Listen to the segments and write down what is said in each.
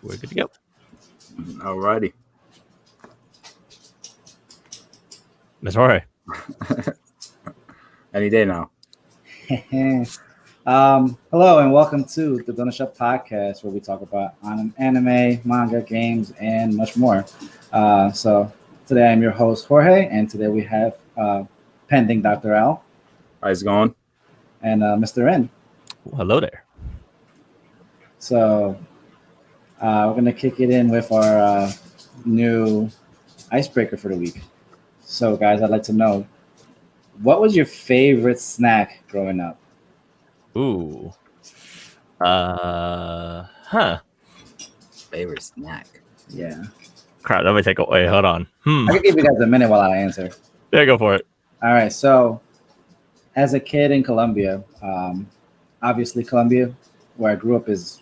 We're good to go. Alrighty. Miss Jorge. Any day now. Hello and welcome to the Donut Shop podcast, where we talk about anime, manga, games, and much more. So today I'm your host Jorge, and today we have pending Dr. Al. How's it going? And Mr. N. Well, hello there. So we're gonna kick it in with our new icebreaker for the week. So guys, I'd like to know, what was your favorite snack growing up? Ooh. Favorite snack. Yeah. Crap, let me take away. Hold on. I can give you guys a minute while I answer. Yeah, go for it. All right. So, as a kid in Colombia, obviously Colombia, where I grew up, is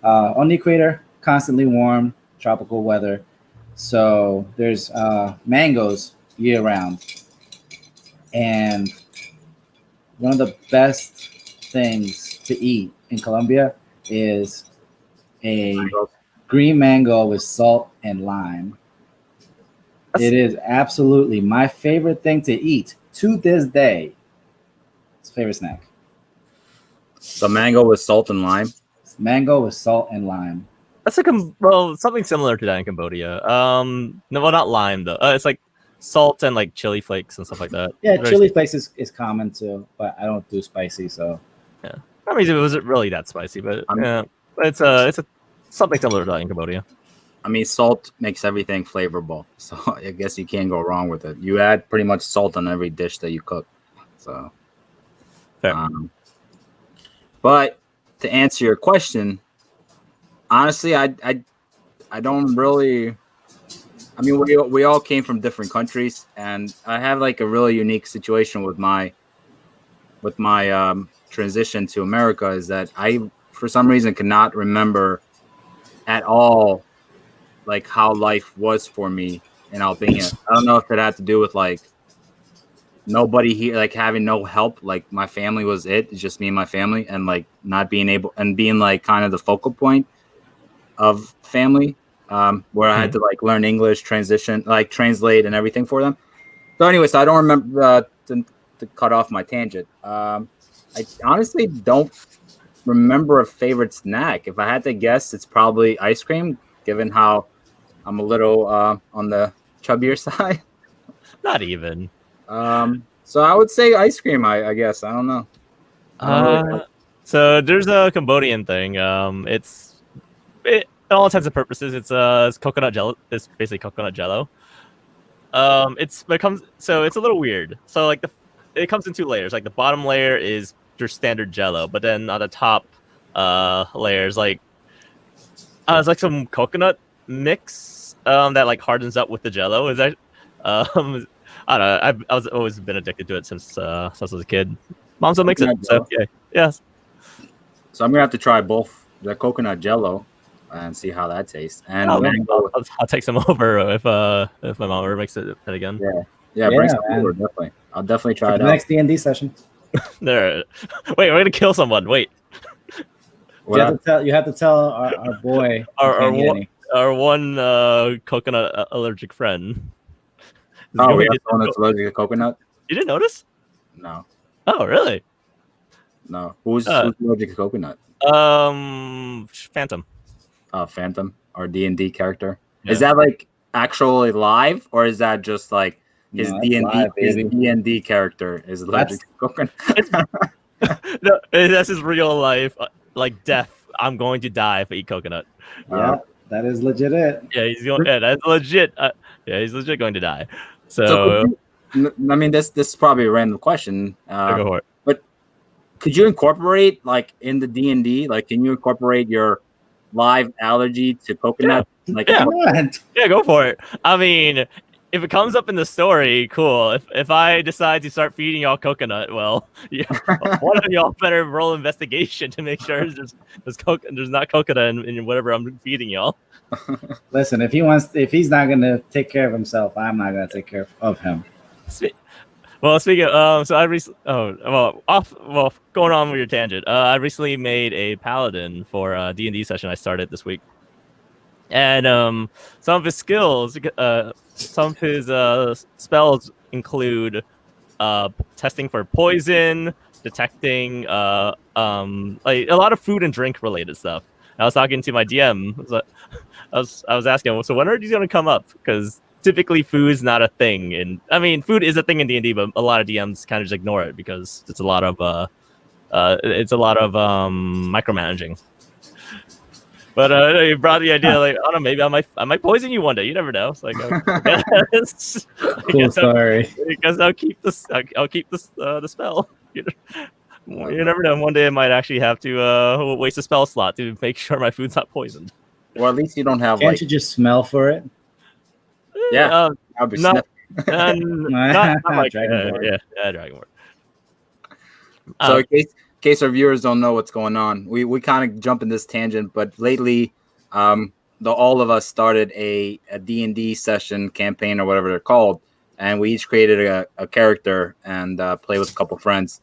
on the equator, constantly warm, tropical weather. So there's mangoes year round, and one of the best things to eat in Colombia is a green mango with salt and lime. It is absolutely my favorite thing to eat to this day. It's a favorite snack. The mango with salt and lime. It's mango with salt and lime. That's like something similar to that in Cambodia. No, well, not lime though. It's like salt and like chili flakes and stuff like that. Yeah, chili flakes is common too, but I don't do spicy, so. Yeah, I mean, it wasn't really that spicy, but yeah, it's something similar to that in Cambodia. I mean, salt makes everything flavorful, so I guess you can't go wrong with it. You add pretty much salt on every dish that you cook, so. Fair. But to answer your question, honestly, I don't really. I mean, we all came from different countries, and I have like a really unique situation with my transition to America. Is that I, for some reason, cannot remember at all like how life was for me in Albania. I don't know if it had to do with like nobody here, like having no help. Like my family was it's just me and my family, and like not being able and being like kind of the focal point of family. Where I had to like learn English, translate and everything for them. So anyways, I don't remember to cut off my tangent. I honestly don't remember a favorite snack. If I had to guess, it's probably ice cream, given how I'm a little on the chubbier side. Not even. So I would say ice cream, I guess. I don't know. So there's a Cambodian thing. In all intents and purposes, it's coconut jello. It's basically coconut jello. It's a little weird. So like it comes in two layers. Like the bottom layer is your standard jello, but then on the top layers it's like some coconut mix that like hardens up with the jello. Is that I don't know. I've always been addicted to it since I was a kid. Mom still makes it. So yeah, yes. So I'm gonna have to try both the coconut jello and see how that tastes. And I'll take some over if my mom ever makes it again. Yeah, bring some over, definitely. I'll definitely try it out. Next D&D session. There. Wait, we're gonna kill someone. Wait. You have to tell our boy. Our one coconut allergic friend. Oh, we have someone that's allergic to coconut? You didn't notice? No. Oh, really? No. Who's allergic to coconut? Phantom. Phantom, our D&D character. Yeah. Is that like actually live, or is that just like his D&D character is allergic to coconut? No, that's his real life, like death. I'm going to die if I eat coconut. Yeah, that is legit. Yeah, he's going. Yeah, that's legit. He's legit going to die. So I mean, this is probably a random question. Go for it. But could you incorporate like in the D&D? Like, can you incorporate your live allergy to coconut? Yeah, go for it. I mean, if it comes up in the story, cool. If I decide to start feeding y'all coconut, well, one of y'all better roll investigation to make sure there's not coconut in whatever I'm feeding y'all. Listen, if he's not gonna take care of himself, I'm not gonna take care of him. Speaking of, so I recently, going on with your tangent, I recently made a paladin for a D&D session I started this week. And some of his skills, some of his spells include testing for poison, detecting like a lot of food and drink related stuff. And I was talking to my DM. I was asking, so when are these going to come up? Because typically food's not a thing, and I mean food is a thing in D&D, but a lot of DMs kind of just ignore it because it's a lot of micromanaging. But you brought the idea, like, I don't know, maybe I might poison you one day. You never know. It's like, I guess, Cool story. I guess I'll keep this. I'll keep this the spell. You never know. One day I might actually have to waste a spell slot to make sure my food's not poisoned. Well, at least you don't have Can't you just smell for it? Yeah, I'll be not like Dragonborn. yeah, Dragonborn. So in case our viewers don't know what's going on, we kind of jump in this tangent, but lately, all of us started a D&D session campaign or whatever they're called, and we each created a character and played with a couple friends.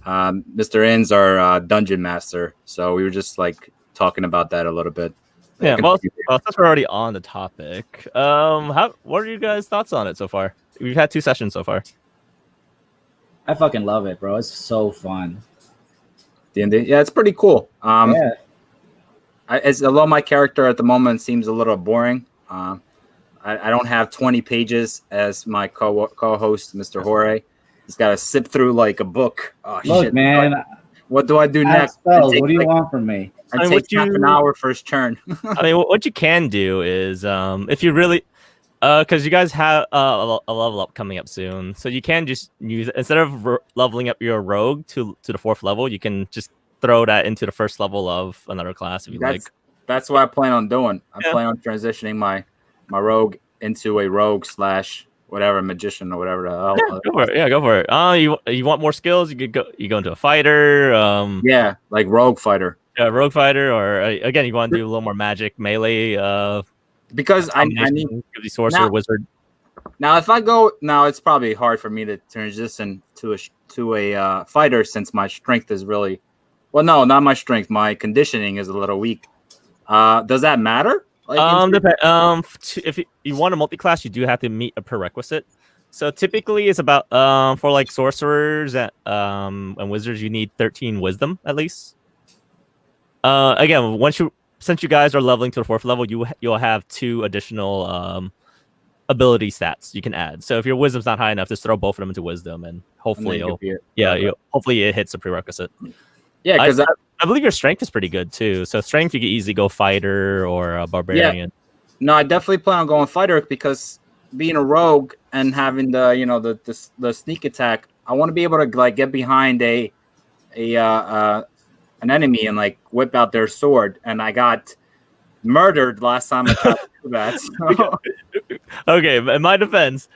Mr. In's our dungeon master, so we were just like talking about that a little bit. Yeah, well, since we're already on the topic, what are you guys' thoughts on it so far? We've had 2 sessions so far. I fucking love it, bro. It's so fun. D&D, yeah, it's pretty cool. Yeah. Although my character at the moment seems a little boring, I don't have 20 pages as my co-host, Mr. Jorge. He's got to sip through like a book. Oh, Look, shit, man. What do I do next? Spells. What do you want from me? It takes half an hour for his turn. I mean, what you can do is, if you really, because you guys have a level up coming up soon, so you can just use, instead of leveling up your rogue to the 4th level, you can just throw that into the 1st level of another class if you like. That's what I plan on doing. I plan on transitioning my rogue into a rogue / whatever, magician or whatever the hell. Yeah, go for it. Yeah, go for it. You want more skills? You go into a fighter. Yeah, like rogue fighter. Yeah, rogue fighter, or again, you want to do a little more magic melee. Because I need the sorcerer wizard. Now, if I go now, it's probably hard for me to transition to a fighter since my strength is really, well, no, not my strength. My conditioning is a little weak. Does that matter? Like, if you want a multi-class, you do have to meet a prerequisite. So typically, it's about for like sorcerers and wizards, you need 13 wisdom at least. Again, since you guys are leveling to the 4th level, you'll have 2 additional ability stats you can add. So if your wisdom's not high enough, just throw both of them into wisdom, and hopefully hopefully it hits a prerequisite. Yeah, because I believe your strength is pretty good too. So strength, you can easily go fighter or a barbarian. Yeah. No, I definitely plan on going fighter because being a rogue and having the sneak attack, I want to be able to like get behind an enemy and like whip out their sword. And I got murdered last time I tried to do that. So. Okay, in my defense,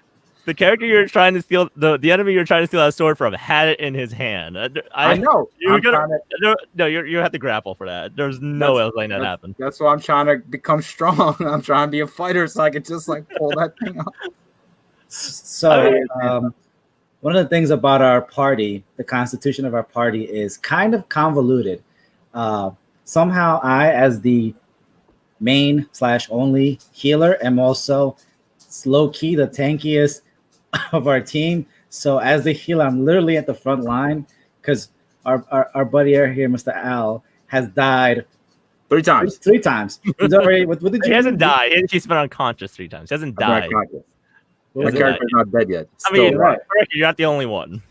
the character you're trying to steal, the enemy you're trying to steal that sword from, had it in his hand. I know. You have to grapple for that. There's no way letting that happen. That's why I'm trying to become strong. I'm trying to be a fighter so I can just like pull that thing off. So, one of the things about our party, the constitution of our party, is kind of convoluted. Somehow, I, as the main / only healer, am also low key the tankiest of our team. So as the healer, I'm literally at the front line because our buddy here, Mr. Al, has died 3 times. 3 times. He's already. What did He hasn't died. He's been unconscious 3 times. He hasn't died. My character's not dead yet. I mean, right. You're not the only one.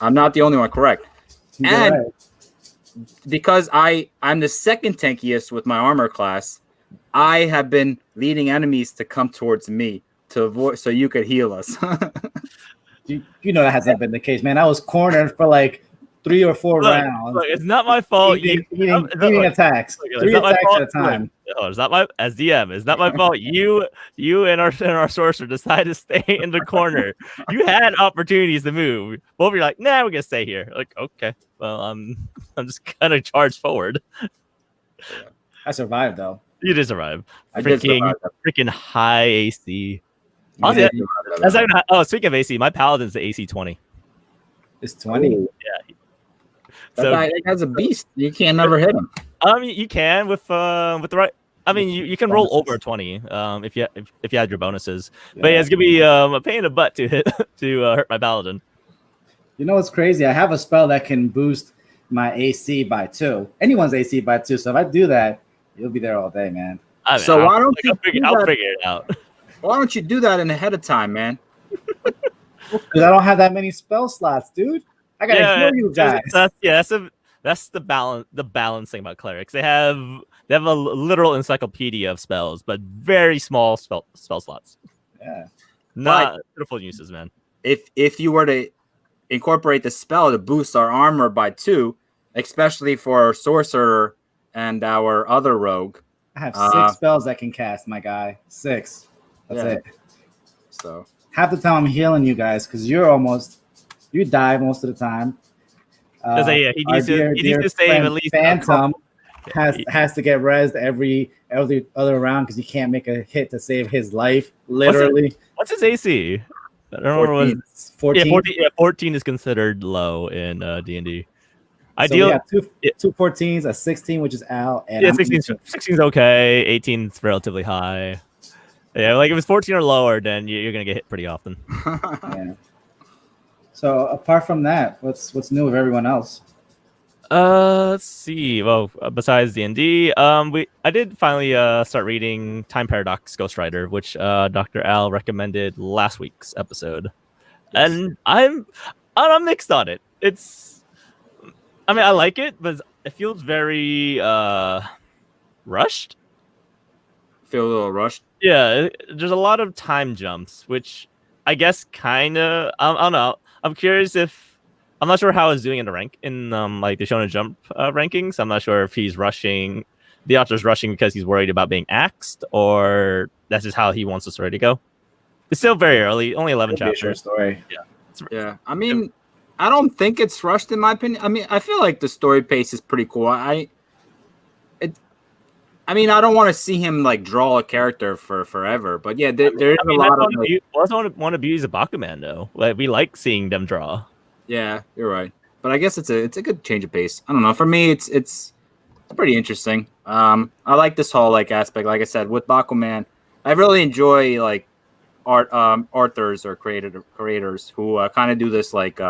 I'm not the only one, correct. He's and right. Because I'm the second tankiest with my armor class, I have been leading enemies to come towards me to avoid, so you could heal us. you know that hasn't been the case, man. I was cornered for like 3 or 4 rounds. Look, it's not my fault. Eating attacks. 3 attacks at a time. It's not my, as DM, it's not my fault. You and our sorcerer decided to stay in the corner. You had opportunities to move. Both of you are like, nah, we're gonna stay here. Like, okay, well, I'm just gonna charge forward. I survived though. You did survive. I did survive. Freaking high AC. Honestly, speaking of AC, my paladin's the AC 20. It's 20. Yeah. That guy has a beast. You can't never hit him. You can with the right. I mean, you can roll over 20 if you add your bonuses. But yeah, Yeah. it's gonna be a pain in the butt to hit to hurt my paladin. You know what's crazy? I have a spell that can boost my AC by 2. Anyone's AC by 2. So if I do that, you'll be there all day, man. I mean, So why don't I'll figure it out. Why don't you do that in ahead of time, man? Because I don't have that many spell slots, dude. I gotta heal you guys. That's the balancing about clerics. They have a literal encyclopedia of spells, but very small spell slots. Yeah. Not beautiful uses, man. If you were to incorporate the spell to boost our armor by 2, especially for our sorcerer and our other rogue. I have 6 spells that can cast, my guy. 6. That's it. So half the time I'm healing you guys because you die most of the time. He needs to save at least Phantom has to get rezzed every other round because he can't make a hit to save his life. Literally. What's his AC? I don't remember. 14. 14 is considered low in D&D. Ideal. So we have two 14s, a 16, which is out. And 16's okay. 18's relatively high. Yeah, like if it's 14 or lower, then you're gonna get hit pretty often. Yeah. So apart from that, what's new with everyone else? Let's see. Well, besides D&D, I did finally start reading Time Paradox Ghostwriter, which Dr. Al recommended last week's episode, and I'm mixed on it. I mean, I like it, but it feels very rushed. Feel a little rushed. Yeah, there's a lot of time jumps, which I guess kind of I don't know. I'm curious if I'm not sure how he's doing in the like the Shonen Jump rankings. I'm not sure if he's rushing. The author's rushing because he's worried about being axed, or that's just how he wants the story to go. It's still very early, only 11 chapters. Short story. Yeah. I mean, I don't think it's rushed in my opinion. I mean, I feel like the story pace is pretty cool. I mean, I don't want to see him like draw a character for forever, but yeah, there is a lot of. That's one of the beauties of Bakuman, though. Like we like seeing them draw. Yeah, you're right, but I guess it's a good change of pace. I don't know. For me, it's pretty interesting. I like this whole like aspect. Like I said, with Bakuman, I really enjoy like authors or creators who kind of do this like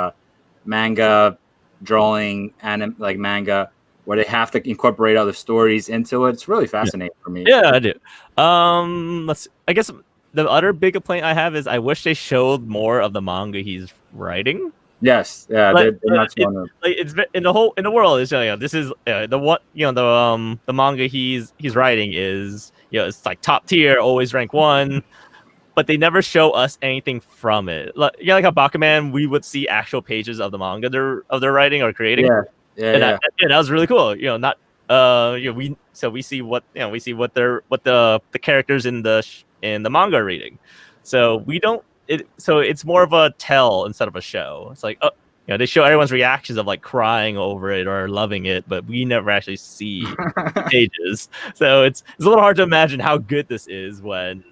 manga drawing and like manga, where they have to incorporate other stories into it. It's really fascinating for me. Yeah, I do. I guess the other big complaint I have is I wish they showed more of the manga he's writing. Yes, yeah, Like, they're not showing it. Like it's in the world. It's this is the manga he's writing is it's like top tier, always rank 1. But they never show us anything from it. Like how Bakuman, we would see actual pages of the manga they're writing or creating. Yeah. That was really cool. We see what the characters in the manga are reading. So we don't. So it's more of a tell instead of a show. It's like they show everyone's reactions of like crying over it or loving it, but we never actually see the pages. So it's a little hard to imagine how good this is when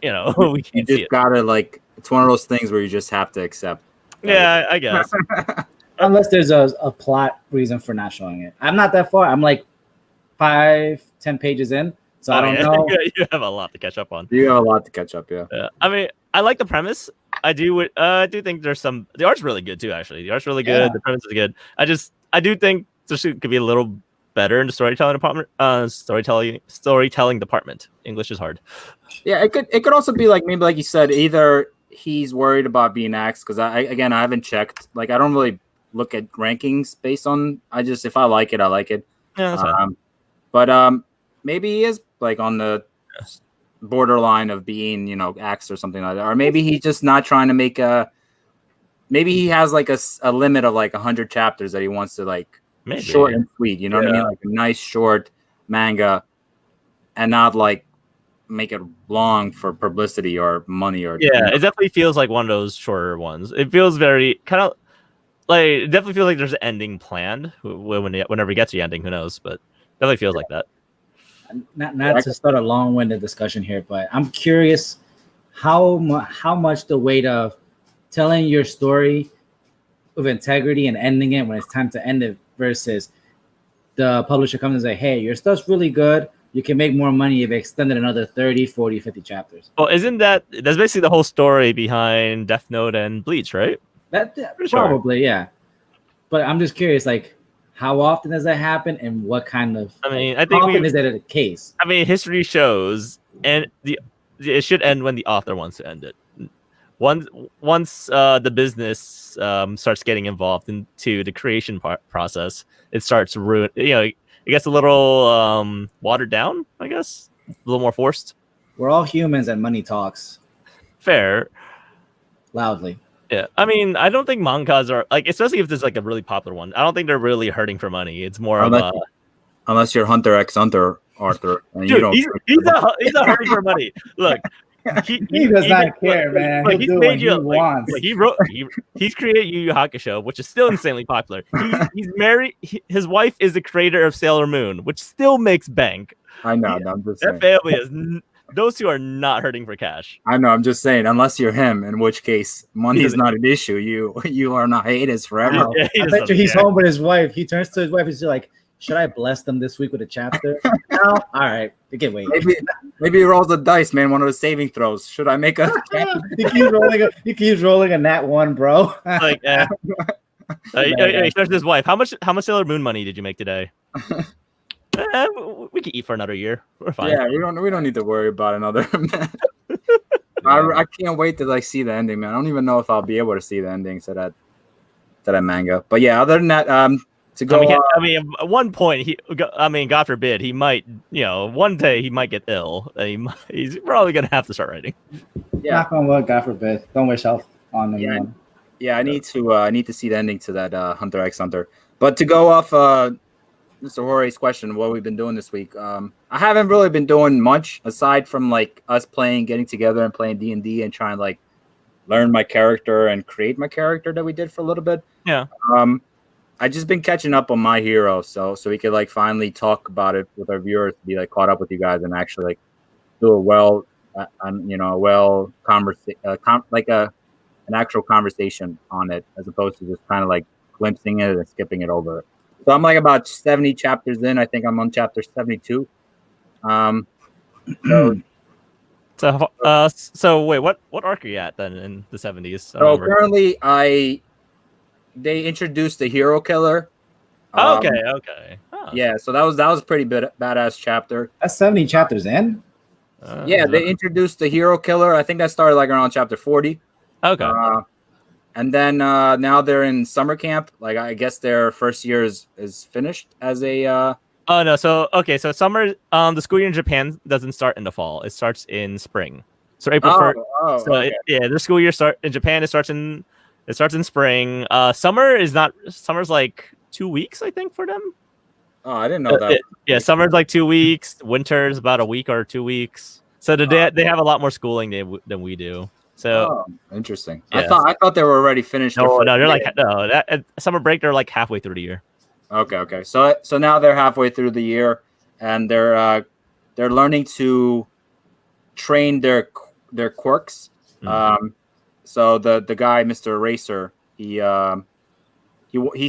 we can't see it. Gotta like it's one of those things where you just have to accept. Yeah, I guess. Unless there's a plot reason for not showing it. I'm not that far. I'm like 5-10 pages in, so I don't know. You have a lot to catch up on. You have a lot to catch up, yeah. I mean, I like the premise. I do think there's some. The art's really good too. Actually, the art's really good. The premise is good. I do think this could be a little better in the storytelling department. Storytelling department. English is hard. Yeah, it could also be like maybe like you said, either he's worried about being axed because I haven't checked. Like I don't really look at rankings based on. If I like it, I like it. Yeah, that's fine. But maybe he is like on the borderline of being axed or something like that, or maybe he's just not trying to make a. Maybe he has like a limit of like 100 chapters that he wants to like short and sweet. You know what I mean? Like a nice short manga, and not like make it long for publicity or money or. Yeah, it definitely feels like one of those shorter ones. It feels very kind of like it definitely feels like there's an ending planned. Whenever he gets the ending, who knows? But definitely feels like that. Not to start a long-winded discussion here, but I'm curious how much the weight of telling your story with integrity and ending it when it's time to end it versus the publisher comes and say, hey, your stuff's really good, you can make more money if they extended another 30, 40, 50 chapters. Well, that's basically the whole story behind Death Note and Bleach, right? That Pretty sure. probably, yeah. But I'm just curious, like, how often does that happen, and what kind of? I mean, like, I think how often is that a case? I mean, history shows, and it should end when the author wants to end it. Once the business starts getting involved into the creation process, it starts ruin. It gets a little watered down, I guess, a little more forced. We're all humans, and money talks Fair. loudly. Yeah, I mean, I don't think mangas are like, especially if there's like a really popular one. I don't think they're really hurting for money. It's more unless you're Hunter x Hunter, Arthur, and you dude, don't. he's not hurting for money. Look, He does not care, man. Like, He'll do what he wants. Like, he's created Yu Yu Hakusho, which is still insanely popular. He's married. His wife is the creator of Sailor Moon, which still makes bank. I know. I'm just saying. That family is. Those two are not hurting for cash. I know. I'm just saying, unless you're him, in which case money is not an issue. You are not haters forever. Yeah, I bet you he's home with his wife. He turns to his wife and he's like, "Should I bless them this week with a chapter?" No, all right, they can wait. Maybe he rolls the dice, man. One of the saving throws. Should I make a? he keeps rolling a nat one, bro. Like, he turns to his wife. How much Sailor Moon money did you make today? We can eat for another year. We're fine. Yeah, we don't need to worry about another. I can't wait to see the ending, man. I don't even know if I'll be able to see the ending to that manga. But yeah, other than that, to go. At one point, God forbid, he might, one day he might get ill. He's probably gonna have to start writing. Yeah, knock on wood, God forbid. Don't wish health on anyone. Yeah, I need to see the ending to that Hunter x Hunter. But to go off Mr. Jorge's question, what we've been doing this week, I haven't really been doing much aside from us getting together and playing D&D and trying to learn my character and create my character that we did for a little bit. Yeah. I just been catching up on My Hero, so we could finally talk about it with our viewers, to be caught up with you guys and actually do an actual conversation on it, as opposed to just kind of glimpsing it and skipping it over. So I'm about 70 chapters in. I think I'm on chapter 72. So wait, what arc are you at then in the 70s? So currently, they introduced the hero killer. Okay. Oh. Yeah, so that was a pretty badass chapter. That's 70 chapters in. Yeah, they introduced the hero killer. I think that started around chapter 40. Okay. And then now they're in summer camp. I guess their first year is finished as a. Oh no! So summer. The school year in Japan doesn't start in the fall. It starts in spring. So April 1st. So okay. The school year in Japan. It starts in spring. Summer's 2 weeks, I think, for them. Oh, I didn't know that. Summer's 2 weeks. Winter's about a week or 2 weeks. So they have a lot more schooling than we do. So interesting. Yeah. I thought they were already finished. No, they're at summer break. They're halfway through the year. Okay. So now they're halfway through the year, and they're learning to train their quirks. Mm-hmm. So the guy, Mr. Eraser, he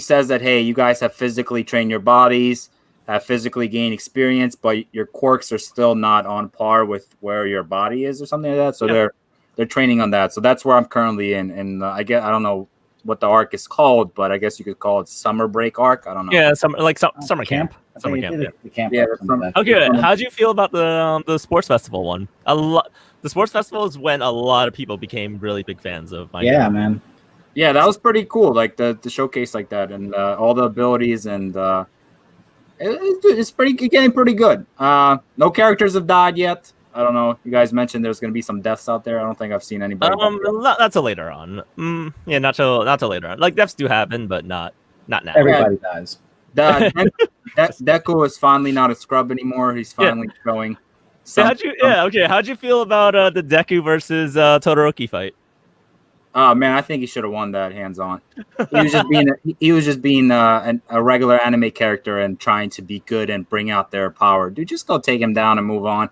says that, hey, you guys have physically trained your bodies, have physically gained experience, but your quirks are still not on par with where your body is, or something like that. So they're training on that. So that's where I'm currently in. And I don't know what the arc is called, but I guess you could call it summer break arc. I don't know. Yeah, summer camp. Summer camp. Yeah. Okay. How'd you feel about the sports festival one? The sports festival is when a lot of people became really big fans of Manga. Yeah, man. Yeah, that was pretty cool. The showcase like that, and all the abilities, and it's getting pretty good. No characters have died yet. I don't know. You guys mentioned there's going to be some deaths out there. I don't think I've seen anybody. Not till later on. Yeah, not till later on. Deaths do happen, but not now. Everybody dies. Deku is finally not a scrub anymore. He's finally showing. How'd you feel about the Deku versus Todoroki fight? Oh man, I think he should have won that hands on. He was just being a regular anime character and trying to be good and bring out their power. Dude, just go take him down and move on.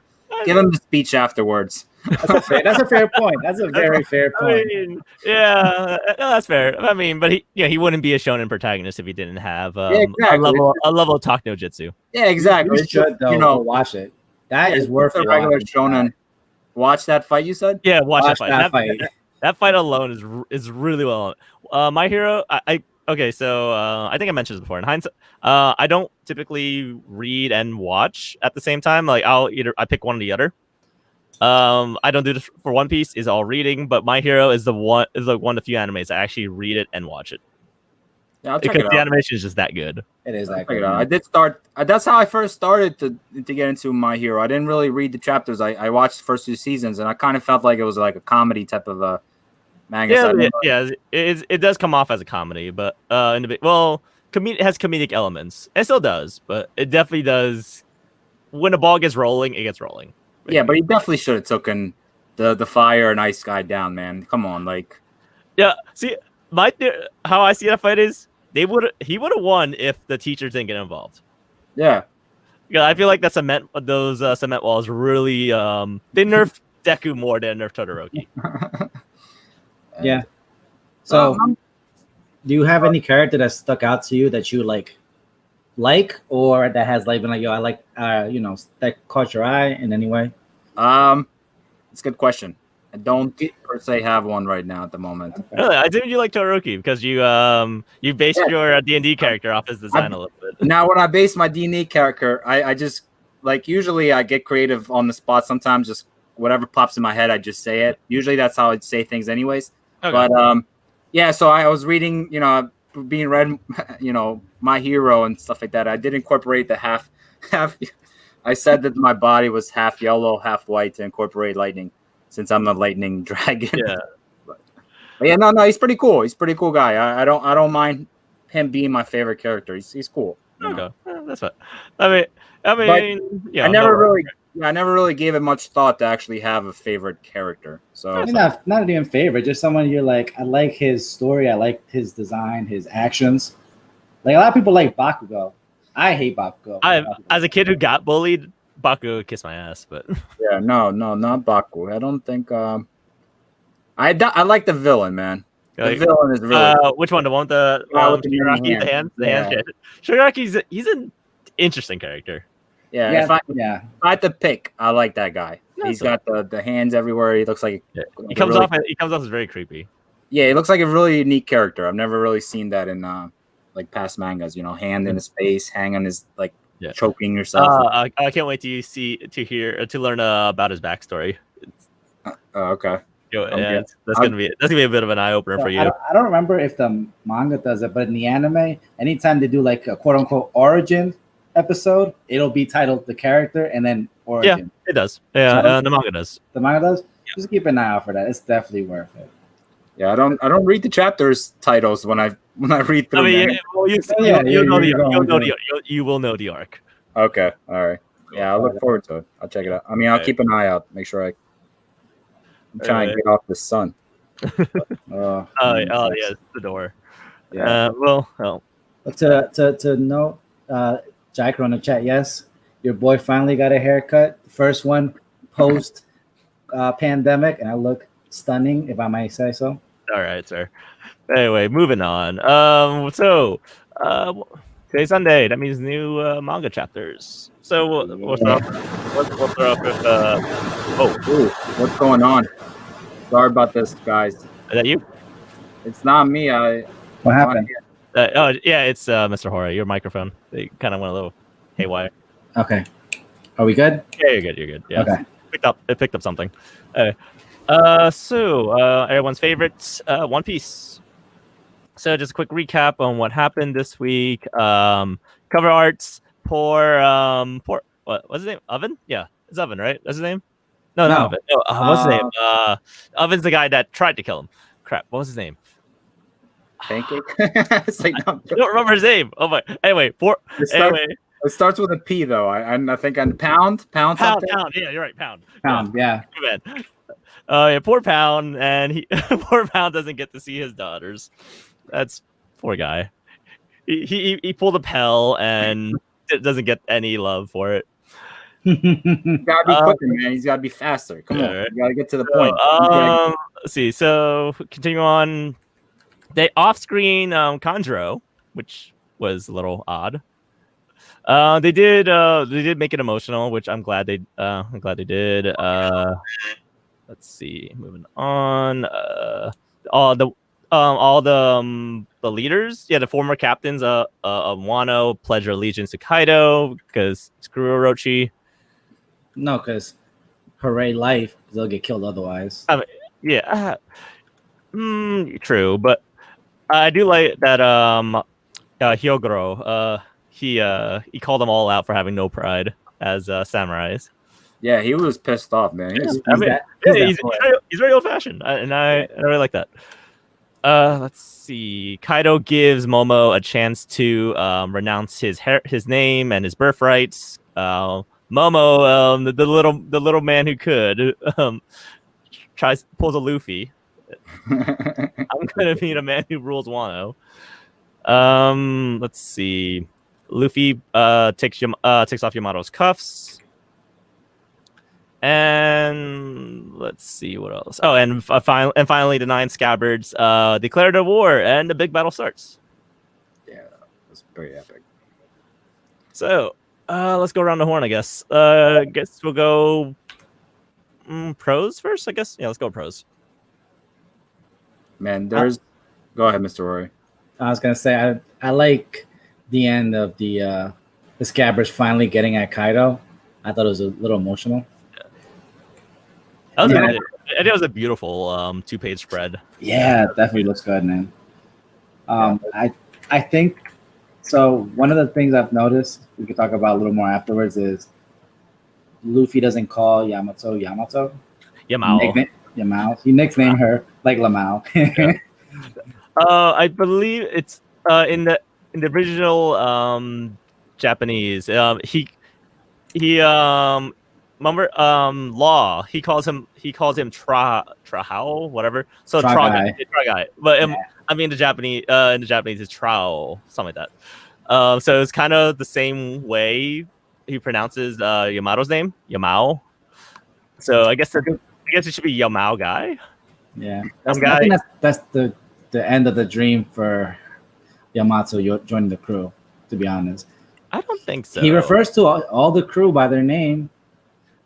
Give him the speech afterwards. That's a fair point. That's a very fair point. That's fair. But he wouldn't be a shonen protagonist if he didn't have a level of talk no jutsu. Yeah, exactly. You should watch it. That is worth the regular watching. shonen. Watch that fight. You said. Yeah, watch Watch that that fight. fight. That fight alone is really well. My hero, okay, so I think I mentioned this before. In hindsight, I don't typically read and watch at the same time. Like I pick one or the other. I don't do this for One Piece. Is all reading, but My Hero is one of the few animes I actually read it and watch it. Yeah, I'll check Because it the out. animation is just that good. It is I'll that check it good. out. I did start. That's how I first started to get into My Hero. I didn't really read the chapters. I watched the first 2 seasons, and I kind of felt like it was like a comedy type of manga. So It does come off as a comedy, but it has comedic elements. It still does, but it definitely does. When the ball gets rolling, it gets rolling. Yeah, but he definitely should have taken the fire and ice guy down, man. Come on, like. Yeah, see, how I see that fight is he would have won if the teachers didn't get involved. Yeah. Yeah, I feel like those cement walls really they nerfed Deku more than nerfed Todoroki. Yeah. So, do you have any character that stuck out to you that you like, or that has like been like, yo, I like, that caught your eye in any way? It's a good question. I don't per se have one right now at the moment. Okay. Really, I did you like Todoroki because you based your D&D character off his design a little bit. Now, when I base my D&D character, I just like usually I get creative on the spot. Sometimes just whatever pops in my head, I just say it. Usually that's how I'd say things, anyways. Okay. But yeah. So I was reading, being read, My Hero and stuff like that. I did incorporate the half. I said that my body was half yellow, half white to incorporate lightning. Since I'm the lightning dragon. Yeah. but yeah, no, he's pretty cool. He's a pretty cool guy. I don't mind him being my favorite character. He's cool. Okay. That's fine. I mean, yeah. I never really gave it much thought to actually have a favorite character. So I mean, not even favorite, just someone you're like, I like his story, I like his design, his actions. Like a lot of people like Bakugo. I hate Bakugo. As a kid who got bullied, Bakugo would kiss my ass, but yeah, no, not Baku. I don't think. I like the villain, man. The villain is really. Which one? The one with the Shigaraki, the hand. Shigaraki's he's an interesting character. Yeah, if I had to pick, I like that guy. He's got the hands everywhere. He looks like he comes off as very creepy. Yeah, he looks like a really unique character. I've never really seen that in like past mangas. Hand in his face, hang on his like. Yeah. Choking yourself. I can't wait to learn about his backstory. Okay. That's gonna be a bit of an eye opener for you. I don't remember if the manga does it, but in the anime, anytime they do like a quote unquote origin episode, it'll be titled the character and then origin. Yeah, it does. Yeah, the manga does. The manga does. Yeah. Just keep an eye out for that. It's definitely worth it. Yeah, I don't read the chapters titles when I read through. You will know the arc. Okay, all right. Yeah, I'll look forward to it. I'll check it out. I mean, I'll keep an eye out. Make sure I'm trying to get off the sun. Yeah, it's the door. Yeah. To note, Jacker on the chat. Yes, your boy finally got a haircut. First one post pandemic, and I look stunning, if I might say so. All right, sir. Anyway, moving on. Today's Sunday. That means new manga chapters. So we'll start off with. What's going on? Sorry about this, guys. Is that you? It's not me. What happened? It's Mr. Hora. Your microphone. They kind of went a little haywire. Okay. Are we good? Yeah, you're good. Yeah. Okay. It picked up something. Everyone's favorite, One Piece. So just a quick recap on what happened this week. Cover arts. Poor what's his name? Oven? Yeah, it's Oven, right? That's his name? No, not Oven. No, what's his name? Oven's the guy that tried to kill him. Crap, what was his name? Pancake. It's like, I don't remember his name. Oh my. Anyway, it starts with a P though. I think on pound. Pound. Yeah, you're right. Pound. Yeah. Poor Pound, and poor Pound doesn't get to see his daughters. That's poor guy. He pulled a Pell and doesn't get any love for it. Gotta be quicker, man. He's gotta be faster. Come on, right. You gotta get to the point. Let's see. So continue on. They off-screen Kanjuro, which was a little odd. They did make it emotional, which I'm glad they did. Let's see, moving on. All the leaders, yeah, the former captains of Wano pledge their allegiance to Kaido because screw Orochi. No, because hooray life, they'll get killed otherwise. Yeah, true, but I do like that Hyogoro, he called them all out for having no pride as samurais. Yeah, he was pissed off, man. He's very old fashioned, and I really like that. Let's see. Kaido gives Momo a chance to renounce his name and his birthrights. Momo, the little man who could, pulls a Luffy. I'm gonna be the man who rules Wano. Let's see. Luffy takes off Yamato's cuffs. And let's see what else. Oh, and finally, the 9 scabbards declare the war, and the big battle starts. Yeah, that's pretty epic. So, let's go around the horn, I guess. Guess we'll go pros first, I guess. Yeah, let's go pros. Man, go ahead, Mr. Rory. I was gonna say I like the end of the scabbards finally getting at Kaido. I thought it was a little emotional. I think it was a beautiful 2-page spread. Yeah, it definitely looks good, man. I think so. One of the things I've noticed we could talk about a little more afterwards is Luffy doesn't call Yamato. Yamao. Yamao. He nicknamed her like Lamau. Yeah. I believe it's in the original Japanese. He remember Law. He calls him Trahao, whatever. So Tra guy. But Yeah. I mean in the Japanese it's Trao, something like that. So it's kind of the same way he pronounces Yamato's name, Yamao. So I guess it should be Yamao guy. Yeah, I think that's the end of the dream for Yamato joining the crew. To be honest, I don't think so. He refers to all the crew by their name.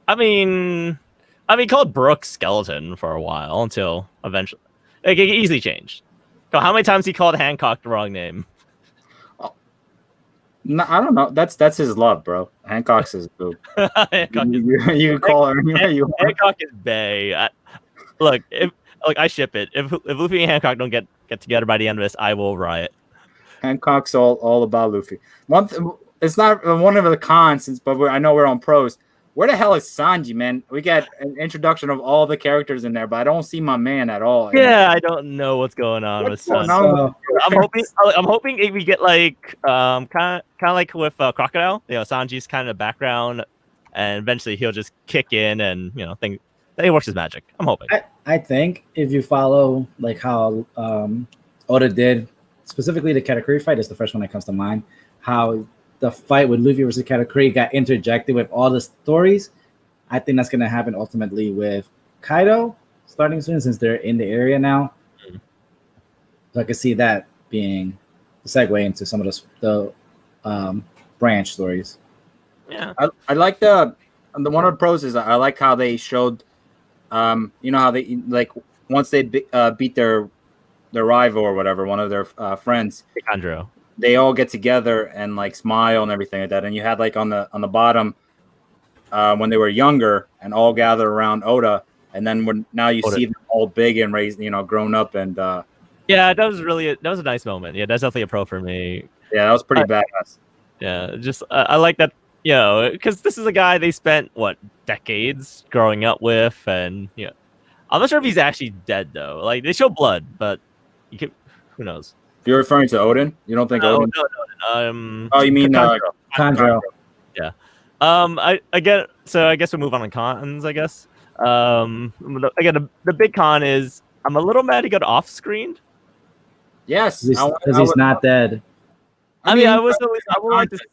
I mean, he called Brooke Skeleton for a while until eventually, like, it easily changed. So how many times he called Hancock the wrong name? No, I don't know. That's his love, bro. Hancock's his boo. Hancock is, you call her anyway you want. Hancock is bae. I ship it. If Luffy and Hancock don't get together by the end of this, I will riot. Hancock's all about Luffy. It's not one of the cons, but I know we're on pros. Where the hell is Sanji, man? We got an introduction of all the characters in there, but I don't see my man at all. Yeah, I don't know what's going on with Sanji. I'm hoping we get like kind of like with Crocodile. You know, Sanji's kind of background, and eventually he'll just kick in and think that he works his magic. I'm hoping. I think if you follow like how Oda did, specifically the Katakuri fight is the first one that comes to mind. How the fight with Luffy versus Katakuri got interjected with all the stories. I think that's going to happen ultimately with Kaido starting soon since they're in the area now. Mm-hmm. So I can see that being the segue into some of the branch stories. Yeah, I like the one of the pros is I like how they showed, how they like once they beat their rival or whatever, one of their friends. Andrew. They all get together and like smile and everything like that. And you had like on the bottom when they were younger and all gather around Oda, and then now you see them all big and raised, grown up and. Yeah, that was a nice moment. Yeah, that's definitely a pro for me. Yeah, that was pretty badass. Yeah, just I like that. Because this is a guy they spent decades growing up with, and I'm not sure if he's actually dead though. Like they show blood, but who knows. You're referring to Odin? You don't think Odin? No. Oh, you mean Tanjiro? Yeah. I get. So I guess we'll move on to cons. I guess. Again, the big con is I'm a little mad he got off screened. Yes, because he's not dead. I would still like to see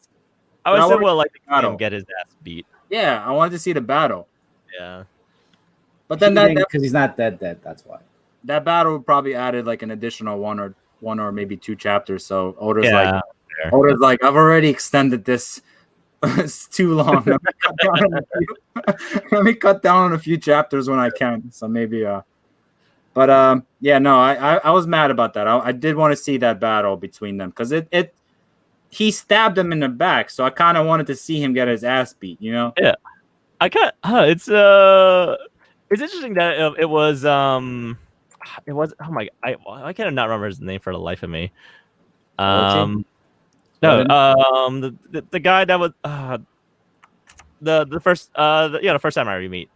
him get his ass beat. Yeah, I wanted to see the battle. Yeah. But then because he's not dead, that's why. That battle probably added like an additional one or maybe 2 chapters. So Oda's like, I've already extended this It's too long. Let me cut down on a few chapters when I can. So maybe but yeah, no, I was mad about that. I did want to see that battle between them because he stabbed him in the back, so I kind of wanted to see him get his ass beat, you know? Yeah, I can't. It's interesting that it was. Oh my! I can't not remember his name for the life of me. No, the guy that was the first the first time I meet.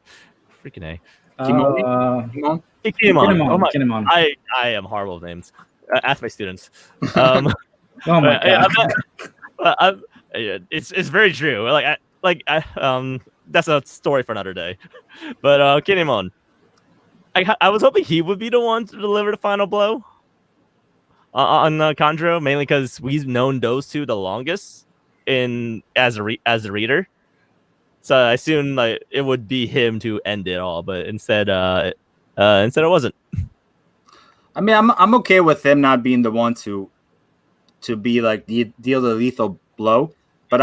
Freaking A. Kimon? Kinemon. Oh my! Kinemon. I am horrible with names. Ask my students. Oh my god! It's very true. That's a story for another day. But Kinemon, I was hoping he would be the one to deliver the final blow on Kandro, mainly because we've known those two the longest as a reader. So I assumed like it would be him to end it all, but instead it wasn't. I mean, I'm okay with him not being the one to be like deal the lethal blow, but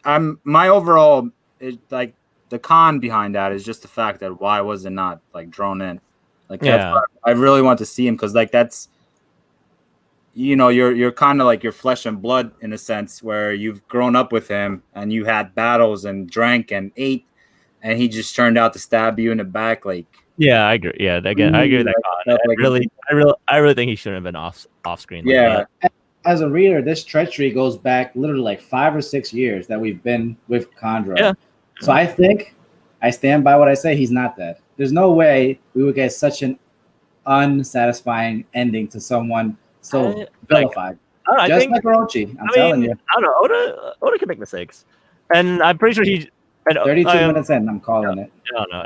I'm my overall like the con behind that is just the fact that why was it not like drawn in? Like that's I really want to see him because like that's you're kind of like your flesh and blood in a sense where you've grown up with him and you had battles and drank and ate, and he just turned out to stab you in the back like. Yeah, I agree. Yeah, again, I agree with that. I really think he shouldn't have been off screen. Yeah. Like as a reader, this treachery goes back literally like 5 or 6 years that we've been with Kandro. Yeah. So I think I stand by what I say. He's not dead. There's no way we would get such an unsatisfying ending to someone so vilified. I think like Orochi. I'm telling you. I don't know. Oda can make mistakes, and I'm pretty sure he. And 32 minutes in, I'm calling it. I don't know.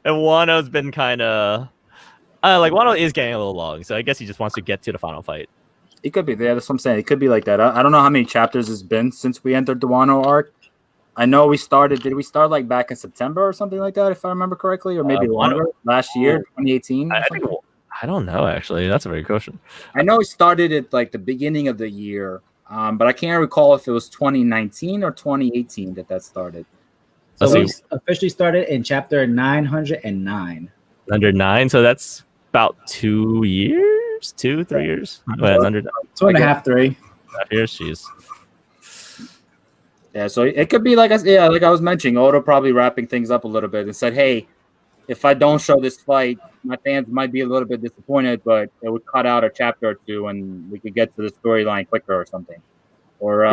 And Wano's been kind of like Wano is getting a little long, so I guess he just wants to get to the final fight. It could be. Yeah, that's what I'm saying. It could be like that. I don't know how many chapters it's been since we entered the Wano arc. I know we started. Did we start like back in September or something like that, if I remember correctly, or maybe longer? Last year, 2018. I don't know. Actually, that's a very good question. I know we started at like the beginning of the year, but I can't recall if it was 2019 or 2018 that started. So we officially started in chapter 909. Under 9, so that's about 2 years, 3 years. Well, under 2.5, 3 years. Jeez. Yeah, so it could be like I was mentioning, Oda probably wrapping things up a little bit and said, "Hey, if I don't show this fight, my fans might be a little bit disappointed, but it would cut out a chapter or two, and we could get to the storyline quicker or something." Or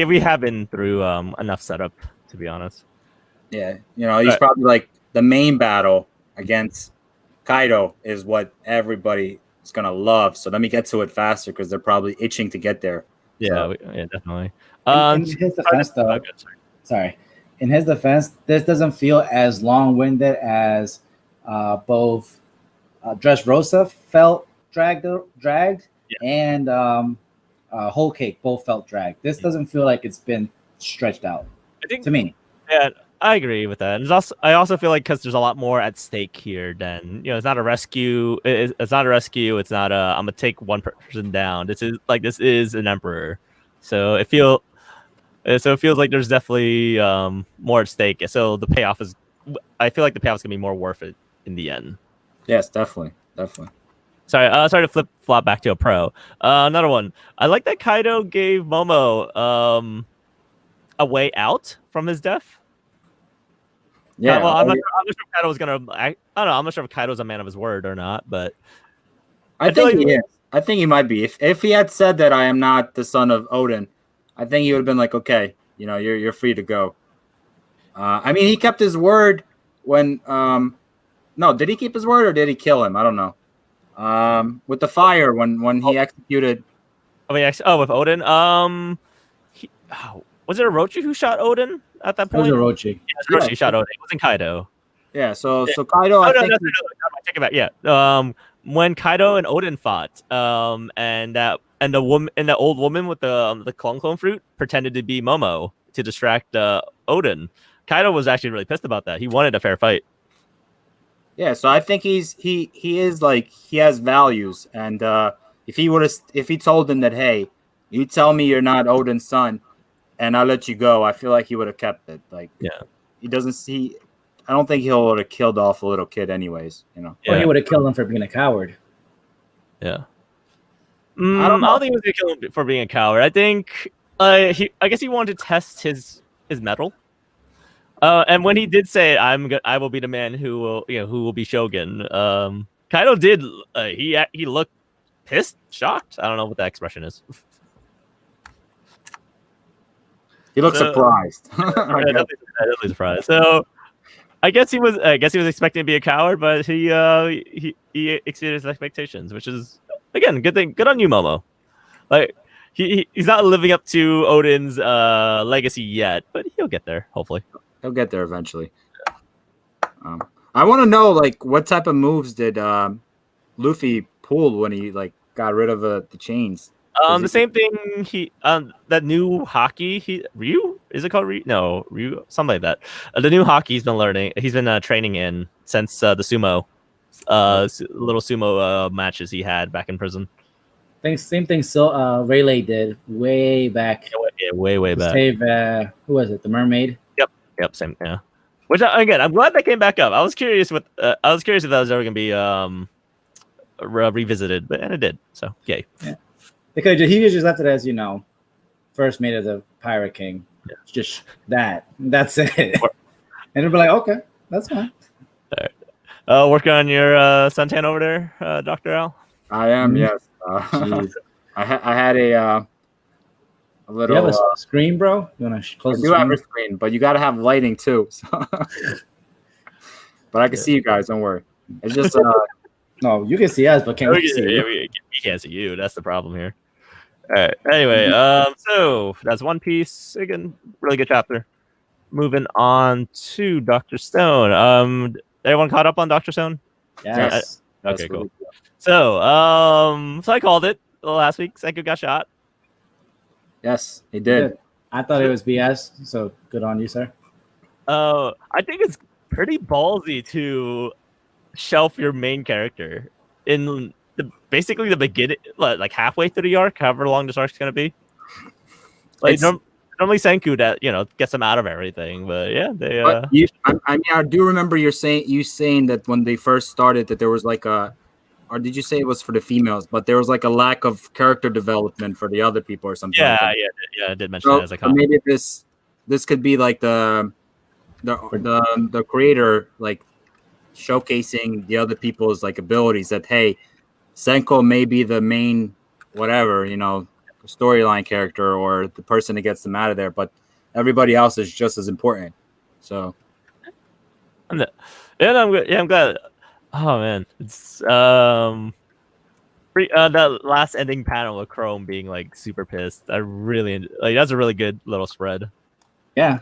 we have been through enough setup, to be honest. Yeah, he's probably like the main battle against Kaido is what everybody is gonna love. So let me get to it faster because they're probably itching to get there. Yeah, yeah, definitely. In his defense, though, in his defense, this doesn't feel as long-winded as both Dressrosa felt dragged, and Whole Cake both felt dragged. This doesn't feel like it's been stretched out. I think to me. Yeah, I agree with that. And I also feel like because there's a lot more at stake here than it's not a rescue. It's not a rescue. It's not I'm gonna take one person down. This is an emperor. So it feels like there's definitely more at stake. So I feel like the payoff is gonna be more worth it in the end. Yes, definitely. Sorry to flop back to a pro. Another one. I like that Kaido gave Momo a way out from his death. Yeah, I'm not sure if Kaido was gonna. I don't know. I'm not sure if Kaido's a man of his word or not, but I think he is. I think he might be. If he had said that I am not the son of Odin, I think he would have been like, okay, you're free to go. I mean, he kept his word when. No, did he keep his word or did he kill him? I don't know. With the fire when he executed. with Odin. Was it Orochi who shot Odin at that point? It was Orochi. Yeah, Orochi shot Odin. It wasn't Kaido. Yeah, so Kaido. I think take it back. Yeah. When Kaido and Odin fought, and the old woman with the clone fruit pretended to be Momo to distract Odin. Kaido was actually really pissed about that. He wanted a fair fight. Yeah, so I think he is like he has values, and if he told him that, hey, you tell me you're not Odin's son, and I let you go, I feel like he would have kept it. Like, Yeah. he doesn't see. I don't think he would have killed off the little kid, anyways. You know. Or he Yeah. would have killed him for being a coward. Yeah. I don't I know. don't think he was gonna kill him for being a coward. I think I guess he wanted to test his mettle. And when he did say, I will be the man who will be Shogun," Kaido did. He looked pissed, shocked. I don't know what that expression is. He looks So- surprised. Yeah, definitely surprised. So I guess he was expecting to be a coward, but he exceeded his expectations, which is again good thing. Good on you, Momo. Like he's not living up to Odin's legacy yet, but he'll get there hopefully. He'll get there eventually. I want to know, like, what type of moves did Luffy pull when he like got rid of the chains? The same thing. That new hockey. Ryu, is it called Ryu? No, Ryu, something like that. The new hockey he's been learning. He's been training in since the sumo, little sumo matches he had back in prison. Same thing. So Rayleigh did way back. Yeah, way to back. Save who was it? The mermaid. Yep, same. Yeah. Which again, I'm glad that came back up. I was curious if that was ever gonna be revisited, and it did. So yay. Because he just left it as first mate of the Pirate King. Yeah. Just that. That's it. And they'll be like, okay, that's fine. Working on your suntan over there, Dr. Al. I am, yes. Jeez. I had a little. You have a screen, bro? You want to close I the do have screen? a screen, but you got to have lighting too. So. But I can see you guys. Don't worry. It's just No, you can see us, but can't we see you? We can't see you. That's the problem here. All right. Anyway, so that's One Piece. Again, really good chapter. Moving on to Dr. Stone. Everyone caught up on Dr. Stone? Yes. Okay, cool. So I called it last week. Senku got shot. Yes, he did. I thought it was BS, so good on you, sir. I think it's pretty ballsy to shelf your main character in basically the beginning, like halfway through the arc, however long this arc's gonna be. Like normally Senku that gets them out of everything, but yeah, they. I do remember you saying that when they first started that there was like a, or did you say it was for the females? But there was like a lack of character development for the other people or something. Yeah, like that. I did mention that as a comment. Maybe this could be like the creator like showcasing the other people's like abilities. That hey, Senko may be the main whatever storyline character or the person that gets them out of there, but everybody else is just as important. So, I'm glad. Oh man, it's that last ending panel of Chrome being like super pissed. I really that's a really good little spread. Yeah.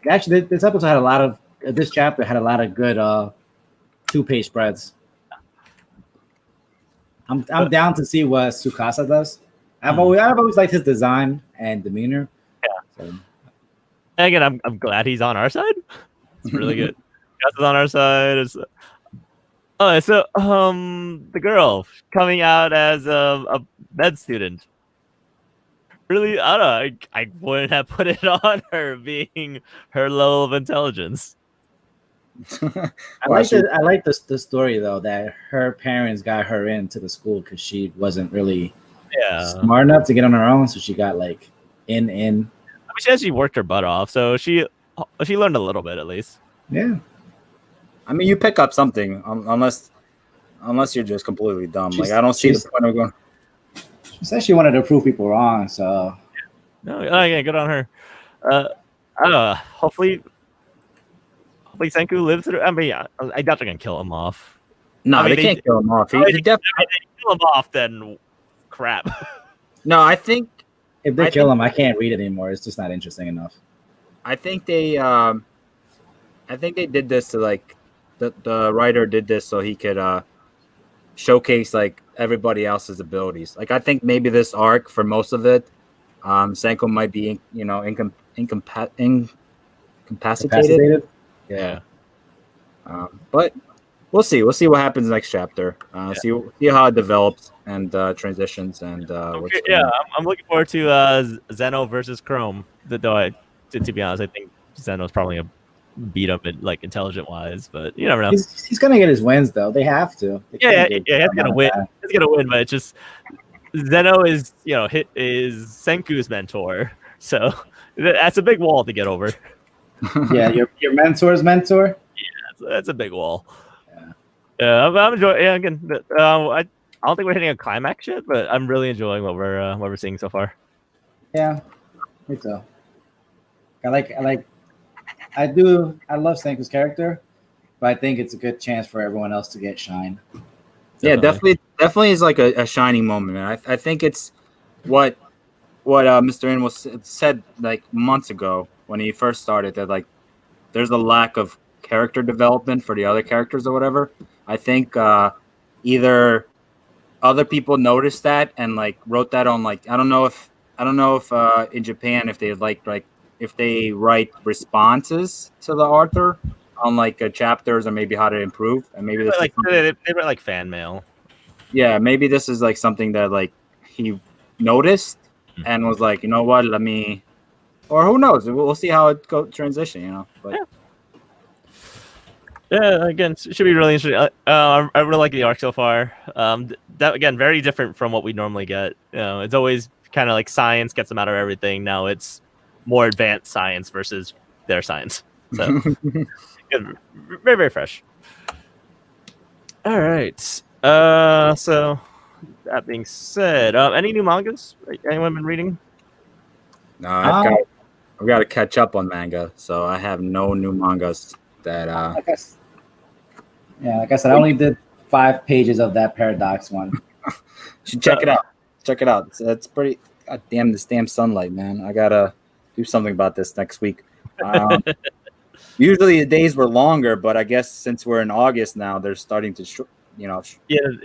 Actually, this episode had a lot of this chapter had a lot of good 2-page spreads. I'm down to see what Tsukasa does. I've always liked his design and demeanor. Yeah. So. And again, I'm glad he's on our side. It's really good. Tsukasa's on our side. So the girl coming out as a med student. Really, I don't know. I wouldn't have put it on her being her level of intelligence. I like the story though that her parents got her into the school because she wasn't really smart enough to get on her own, so she got like in. I mean, she worked her butt off, so she learned a little bit at least. Yeah. I mean, you pick up something unless you're just completely dumb. Like I don't see the point of going. She said she wanted to prove people wrong, so. No, yeah, good on her. I don't know. Hopefully Senku lives through. I mean, I doubt they're gonna kill him off. No, I mean, they can't kill him off. If they kill him off, then crap. No, I think if they kill him, I can't read it anymore. It's just not interesting enough. I think they did this to like the writer did this so he could showcase like everybody else's abilities. Like I think maybe this arc for most of it, Senko might be incapacitated. Incapacitated? Yeah. But we'll see. We'll see what happens next chapter. See how it develops and transitions and what's yeah, I'm looking forward to Zeno versus Chrome. Though to be honest, I think Zeno's probably a beat up like intelligent wise, but you never know. He's gonna get his wins though. They have to. Yeah, he's gonna win. He's gonna win, but it's just Zeno is is Senku's mentor, so that's a big wall to get over. Yeah, your mentor's mentor. Yeah, that's a big wall. Yeah, I'm enjoying. Yeah, again, I don't think we're hitting a climax yet, but I'm really enjoying what we're seeing so far. Yeah, me too. I love Senku's character, but I think it's a good chance for everyone else to get shine. Yeah, definitely is like a shining moment. Man. I think it's what Mr. In was said like months ago when he first started, that like there's a lack of character development for the other characters or whatever. I think either other people noticed that and like wrote that on like I don't know if in Japan if they if they write responses to the author on like chapters or maybe how to improve, and maybe this they were like fan mail. Yeah, maybe this is like something that like he noticed and was like, you know what, let me, or who knows, we'll see how it transition, but. Yeah, again, it should be really interesting. I really like the arc so far. That again, very different from what we normally get. It's always kind of like science gets them out of everything. Now it's more advanced science versus their science. So good, very very fresh. All right. So that being said, any new mangas? Anyone been reading? No, I've got to catch up on manga, so I have no new mangas. That like I said, I only did 5 pages of that Paradox one. Should check it out. Check it out. It's pretty. God damn this damn sunlight, man! I gotta do something about this next week. Usually the days were longer, but I guess since we're in August now, they're starting to Yeah,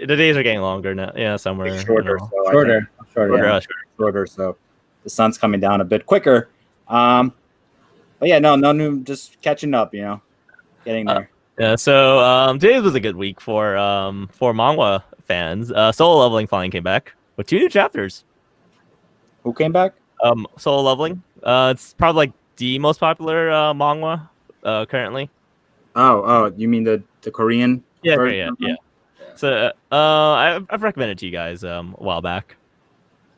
the days are getting longer now. Yeah, somewhere shorter. Shorter. So the sun's coming down a bit quicker. But yeah, no new. Just catching up. Getting there. Yeah, so today was a good week for manga fans. Solo Leveling finally came back with 2 new chapters. Who came back? Solo Leveling. It's probably like the most popular manga currently. Oh, you mean the Korean? Yeah. So I've recommended it to you guys a while back.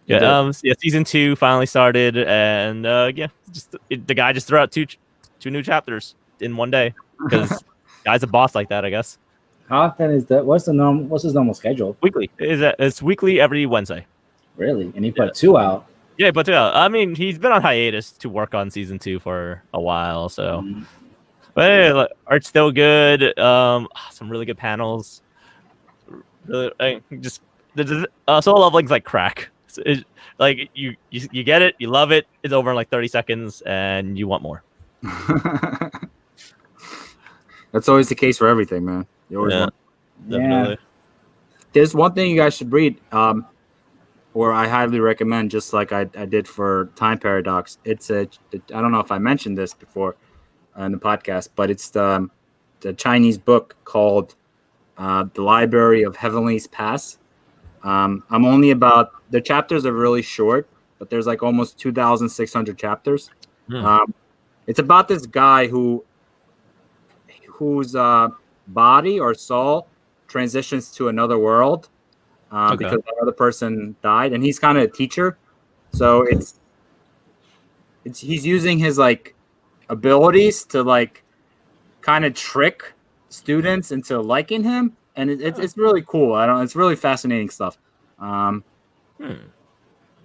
Yeah, season 2 finally started, and the guy just threw out two new chapters in one day because guy's a boss like that, I guess. How often is that? What's his normal schedule? Weekly. It's weekly every Wednesday. Really? And he put 2 out. Yeah, but I mean, he's been on hiatus to work on season 2 for a while, so. But hey, art's still good. Some really good panels. Really, Solo Leveling's like crack. Like you get it, you love it. It's over in like 30 seconds, and you want more. That's always the case for everything, man. You always want. Definitely. There's one thing you guys should read, or I highly recommend, just like I did for Time Paradox. I don't know if I mentioned this before in the podcast, but it's the Chinese book called The Library of Heavenly's Pass. I'm only the chapters are really short, but there's like almost 2,600 chapters. It's about this guy whose body or soul transitions to another world because another person died, and he's kind of a teacher, so he's using his like abilities to like kind of trick students into liking him, and it's really cool. It's really fascinating stuff.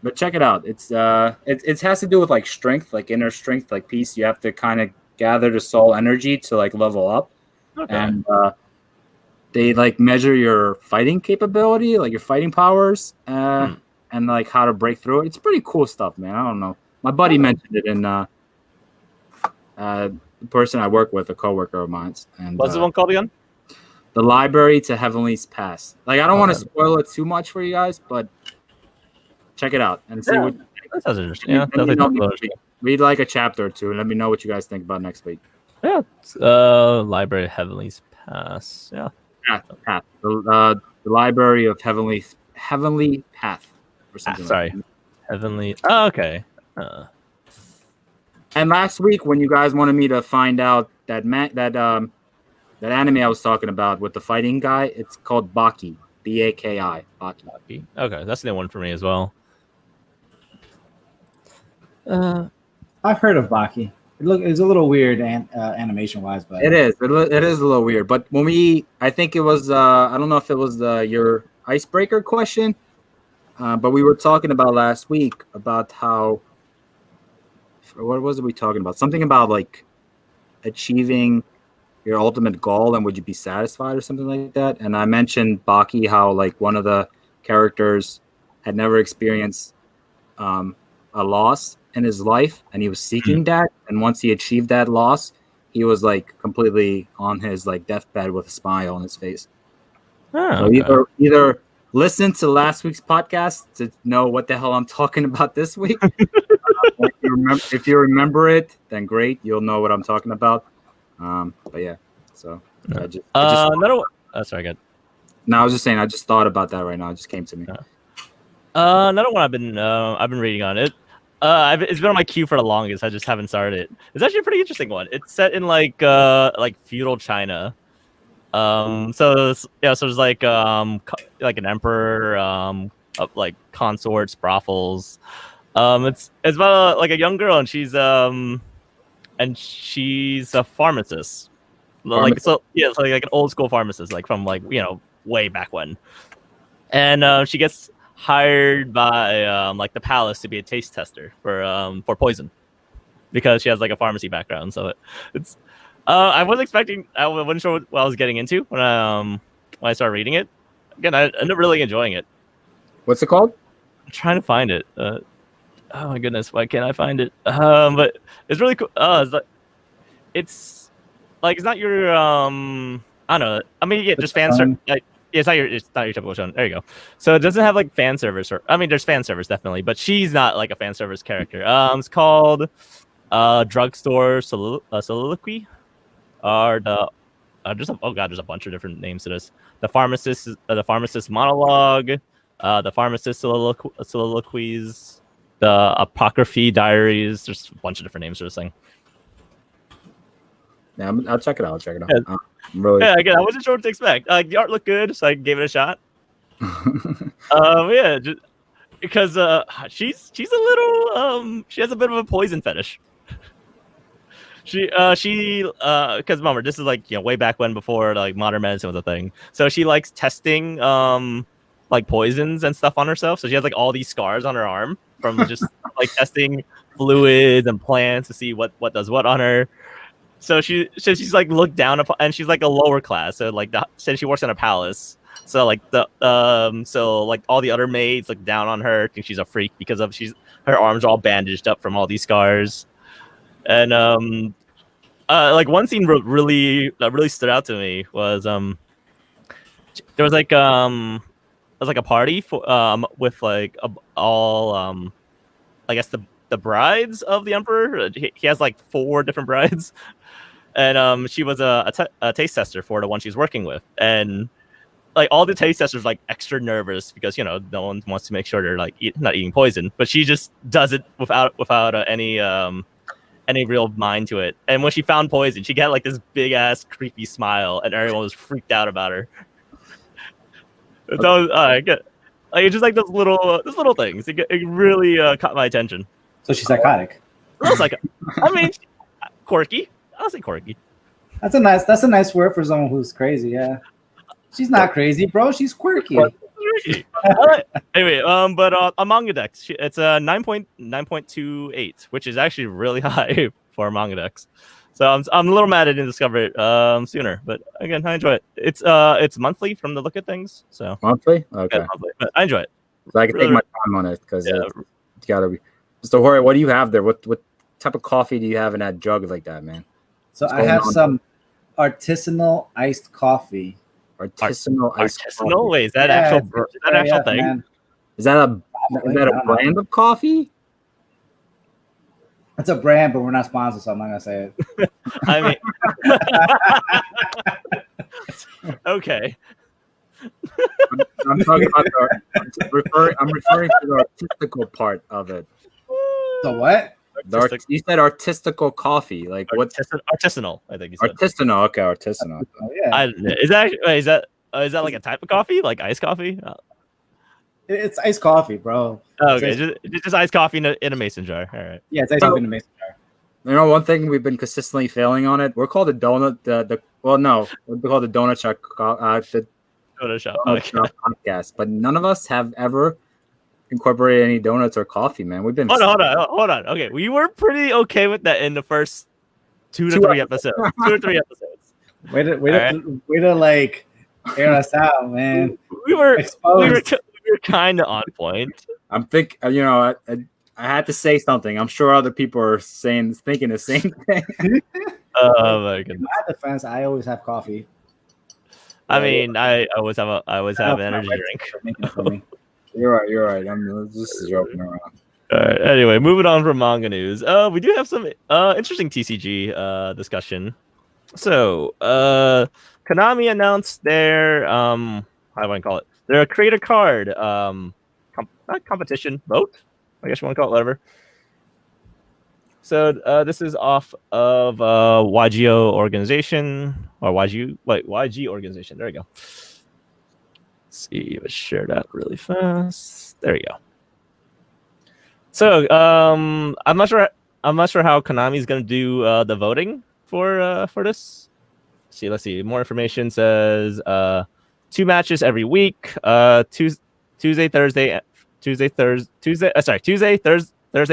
But check it out. It has to do with like strength, like inner strength, like peace. You have to kind of gather the soul energy to like level up, and they like measure your fighting capability, like your fighting powers, and like how to break through it. It's pretty cool stuff, man. I don't know. My buddy mentioned it in the person I work with, a coworker of mine. And what's the one called again? The Library to Heavenly's Pass. Like I don't want to spoil it too much for you guys, but check it out and see what. That sounds interesting. Yeah, definitely. Read like a chapter or two and let me know what you guys think about next week. Yeah. Library Heavenly's Pass. Yeah. Path. The Library of Heavenly Path, or something Sorry, like that. Heavenly. Oh, okay. And last week, when you guys wanted me to find out that anime I was talking about with the fighting guy, it's called Baki. Baki. Baki. Okay, that's the one for me as well. I've heard of Baki. It's a little weird animation wise, but It is. It is a little weird. But I think it was. I don't know if it was your icebreaker question, but we were talking about last week about how. What was it we talking about? Something about like achieving your ultimate goal and would you be satisfied or something like that. And I mentioned Baki, how like one of the characters had never experienced a loss in his life, and he was seeking that. And once he achieved that loss, he was like completely on his like deathbed with a smile on his face. Oh, So okay. either listen to last week's podcast to know what the hell I'm talking about this week. If you remember it, then great, you'll know what I'm talking about. But yeah, so I just another one. Oh, sorry, good. No, I was just saying I just thought about that right now. It just came to me. Another one I've been reading on it. It's been on my queue for the longest. I just haven't started it. It's actually a pretty interesting one. It's set in like feudal China. So there's like an emperor, like consorts, brothels. It's about like a young girl, and she's a pharmacist. Like so, yeah, it's like an old school pharmacist, like from like way back when. And she gets hired by like the palace to be a taste tester for poison, because she has like a pharmacy background. So it's I wasn't sure what I was getting into when I started reading it. Again, I ended up really enjoying it. What's it called? I'm trying to find it. Oh my goodness, why can't I find it? But it's really cool. It's not your I don't know. I mean, yeah, just fan service. Like, it's not your typical show. There you go. So it doesn't have like fan service, there's fan service definitely, but she's not like a fan service character. It's called Drugstore Soliloquy, or there's a bunch of different names to this. The pharmacist monologue, the pharmacist soliloquies, the apocryphy diaries. There's a bunch of different names for this thing. Yeah, I'll check it out. Yeah. Again, I wasn't sure what to expect. The art looked good, so I gave it a shot. Yeah, just because she's a little she has a bit of a poison fetish. Because remember, this is like way back when, before like modern medicine was a thing. So she likes testing like poisons and stuff on herself. So she has like all these scars on her arm from just like testing fluids and plants to see what does what on her. So she's like looked down upon, and she's like a lower class. So like since she works in a palace, so like all the other maids look down on her, think she's a freak because of her arms are all bandaged up from all these scars. And like one scene really stood out to me was there was like a party for with like all I guess the brides of the emperor. He has like 4 different brides. And she was a taste tester for the one she's working with, and like all the taste testers like extra nervous because no one wants to make sure they're like not eating poison, but she just does it without any real mind to it. And when she found poison, she got like this big ass creepy smile, and everyone was freaked out about her. So I get like it's just like those little things. It really caught my attention. So she's psychotic. I mean, quirky. I'll say quirky. That's a nice word for someone who's crazy. Yeah, she's not crazy, bro. She's quirky. Anyway, but on Manga Dex, it's a 9.28, which is actually really high for Manga Dex. So I'm a little mad I didn't discover it sooner. But again, I enjoy it. It's monthly from the look at things. So monthly, okay. Yeah, monthly, but I enjoy it. So I can take my time on it because it's gotta be. Mr. Jorge, what do you have there? What type of coffee do you have in that jug like that, man? So I have some artisanal iced coffee. Artisanal iced coffee. Wait, is that actual thing? Man. Is that a brand of coffee? It's a brand, but we're not sponsored, so I'm not gonna say it. I mean, Okay. I'm talking about I'm referring to the artistical part of it. The what? You said artistical coffee. Like what? Artisanal, I think you said. Artisanal. Okay, artisanal. Oh, yeah. Is that like a type of coffee, like iced coffee? It's iced coffee, bro. Oh, okay, just iced coffee in a mason jar. All right. Yeah, it's iced coffee in a mason jar. You know, one thing we've been consistently failing on it. We're called the donut. We're called the donut shop. The Donut shop podcast, but none of us have ever incorporated any donuts or coffee. Man, we've been. Hold on. Okay, we were pretty okay with that in the first 2 to 3 episodes. 2 or 3 episodes. Way to like air us out, man. We were kind of on point. I'm thinking, I had to say something. I'm sure other people are thinking the same thing. Oh my goodness. In my defense, I always have coffee. I mean, I always have an energy drink. You're right. I'm just joking around. All right. Anyway, moving on from manga news. We do have some interesting TCG discussion. So, Konami announced their how do I call it? Their creator card not competition vote. I guess you want to call it whatever. So this is off of Yugioh organization or YG organization. There we go. Let's see if I share that really fast. There you go. So I'm not sure how Konami's gonna do the voting for this. Let's see. More information says 2 matches every week. Tuesday, Thursday,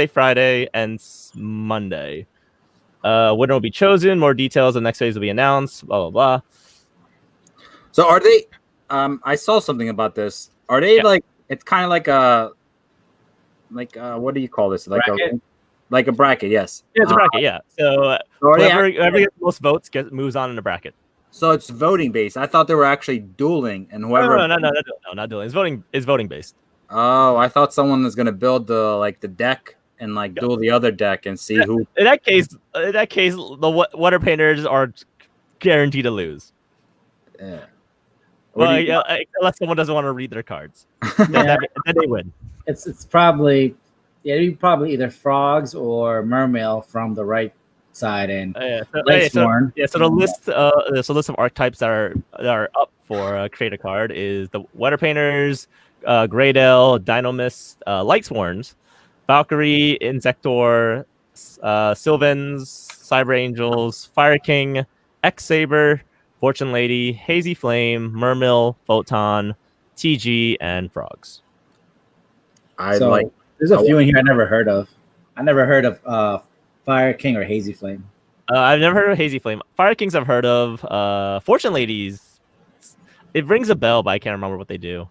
Friday, and Monday. Winner will be chosen. More details. The next phase will be announced. Blah blah blah. So are they? I saw something about this. Are they like? It's kind of like a. What do you call this? Like a bracket. Yes. Yeah, it's a bracket. Yeah. So whoever gets the most votes moves on in the bracket. So it's voting based. I thought they were actually dueling, and whoever. No, not dueling. It's voting based. Oh, I thought someone was gonna build the deck and duel the other deck and see who. In that case, the water painters are guaranteed to lose. Yeah. Well, unless someone doesn't want to read their cards, then they win. It's probably either frogs or mermail from the right side and so the list of archetypes that are up for create a card is the water painters, Greydale, Dynamist, Lightsworns, Valkyrie, Insector, Sylvans, Cyber Angels, Fire King, X Saber, Fortune Lady, Hazy Flame, Mermill, Photon, TG, and Frogs. There's a few in here I never heard of. I never heard of Fire King or Hazy Flame. I've never heard of Hazy Flame. Fire Kings I've heard of. Fortune Ladies, it rings a bell, but I can't remember what they do.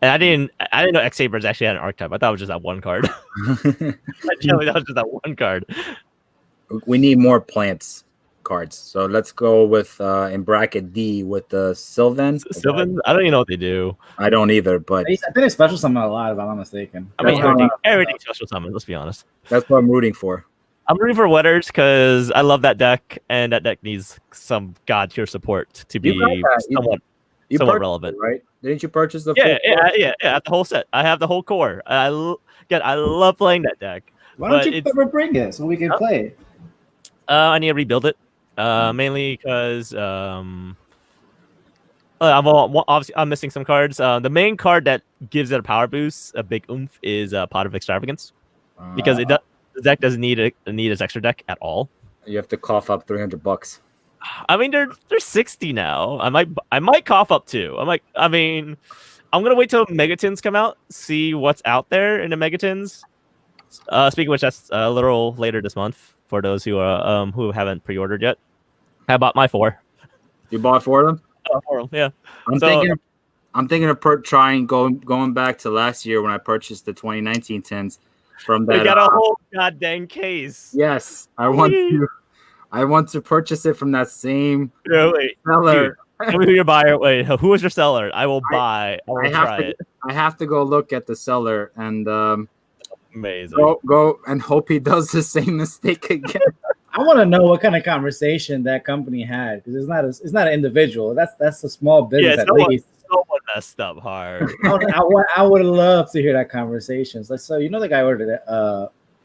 And I didn't know X Sabers actually had an archetype. I thought it was just that one card. That was just that one card. We need more plants cards. So let's go with in bracket D with the Sylvan. Sylvan? I don't even know what they do. I don't either, but I think they special summon a lot, if I'm not mistaken. I mean, everything special summon, let's be honest. That's what I'm rooting for. I'm rooting for Wetters because I love that deck, and that deck needs some god tier support to be somewhat relevant, right? Didn't you purchase the? Yeah. The whole set. I have the whole core. I love playing that deck. Why don't you ever bring it so we can play it? I need to rebuild it, mainly because I'm missing some cards. The main card that gives it a power boost, a big oomph, is Pot of Extravagance, because the deck doesn't need its extra deck at all. You have to cough up $300. I mean, they're 60 now. I might cough up too. I'm gonna wait till Megatins come out, see what's out there in the Megatins. Speaking of which, that's a little later this month for those who haven't pre-ordered yet. I bought my 4. You bought 4 of them? 4 of them, yeah. I'm thinking of trying going back to last year when I purchased the 2019 tins from that. They got a whole goddamn case. Yes, I want to purchase it from that same seller. Tell me who your buyer. Wait, who is your seller? I will buy. I have to go look at the seller and amazing. Go and hope he does the same mistake again. I want to know what kind of conversation that company had, because it's not an individual. That's a small business at least. Someone messed up hard. I would love to hear that conversation. So you know the guy ordered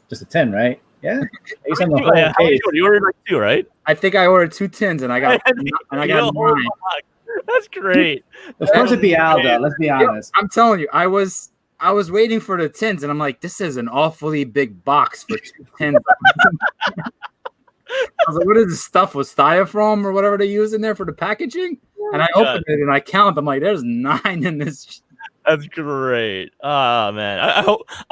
just a 10, right? Yeah. How many you ordered like 2, right? I think I ordered 2 tins and I got 9. That's great. Of course it'd be Aldo. Let's be honest. I'm telling you, I was waiting for the tins and I'm like, this is an awfully big box for 2 tins. I was like, what is this stuff with styrofoam or whatever they use in there for the packaging? And I opened it and I count. I'm like, there's 9 in this. That's great. Oh man, I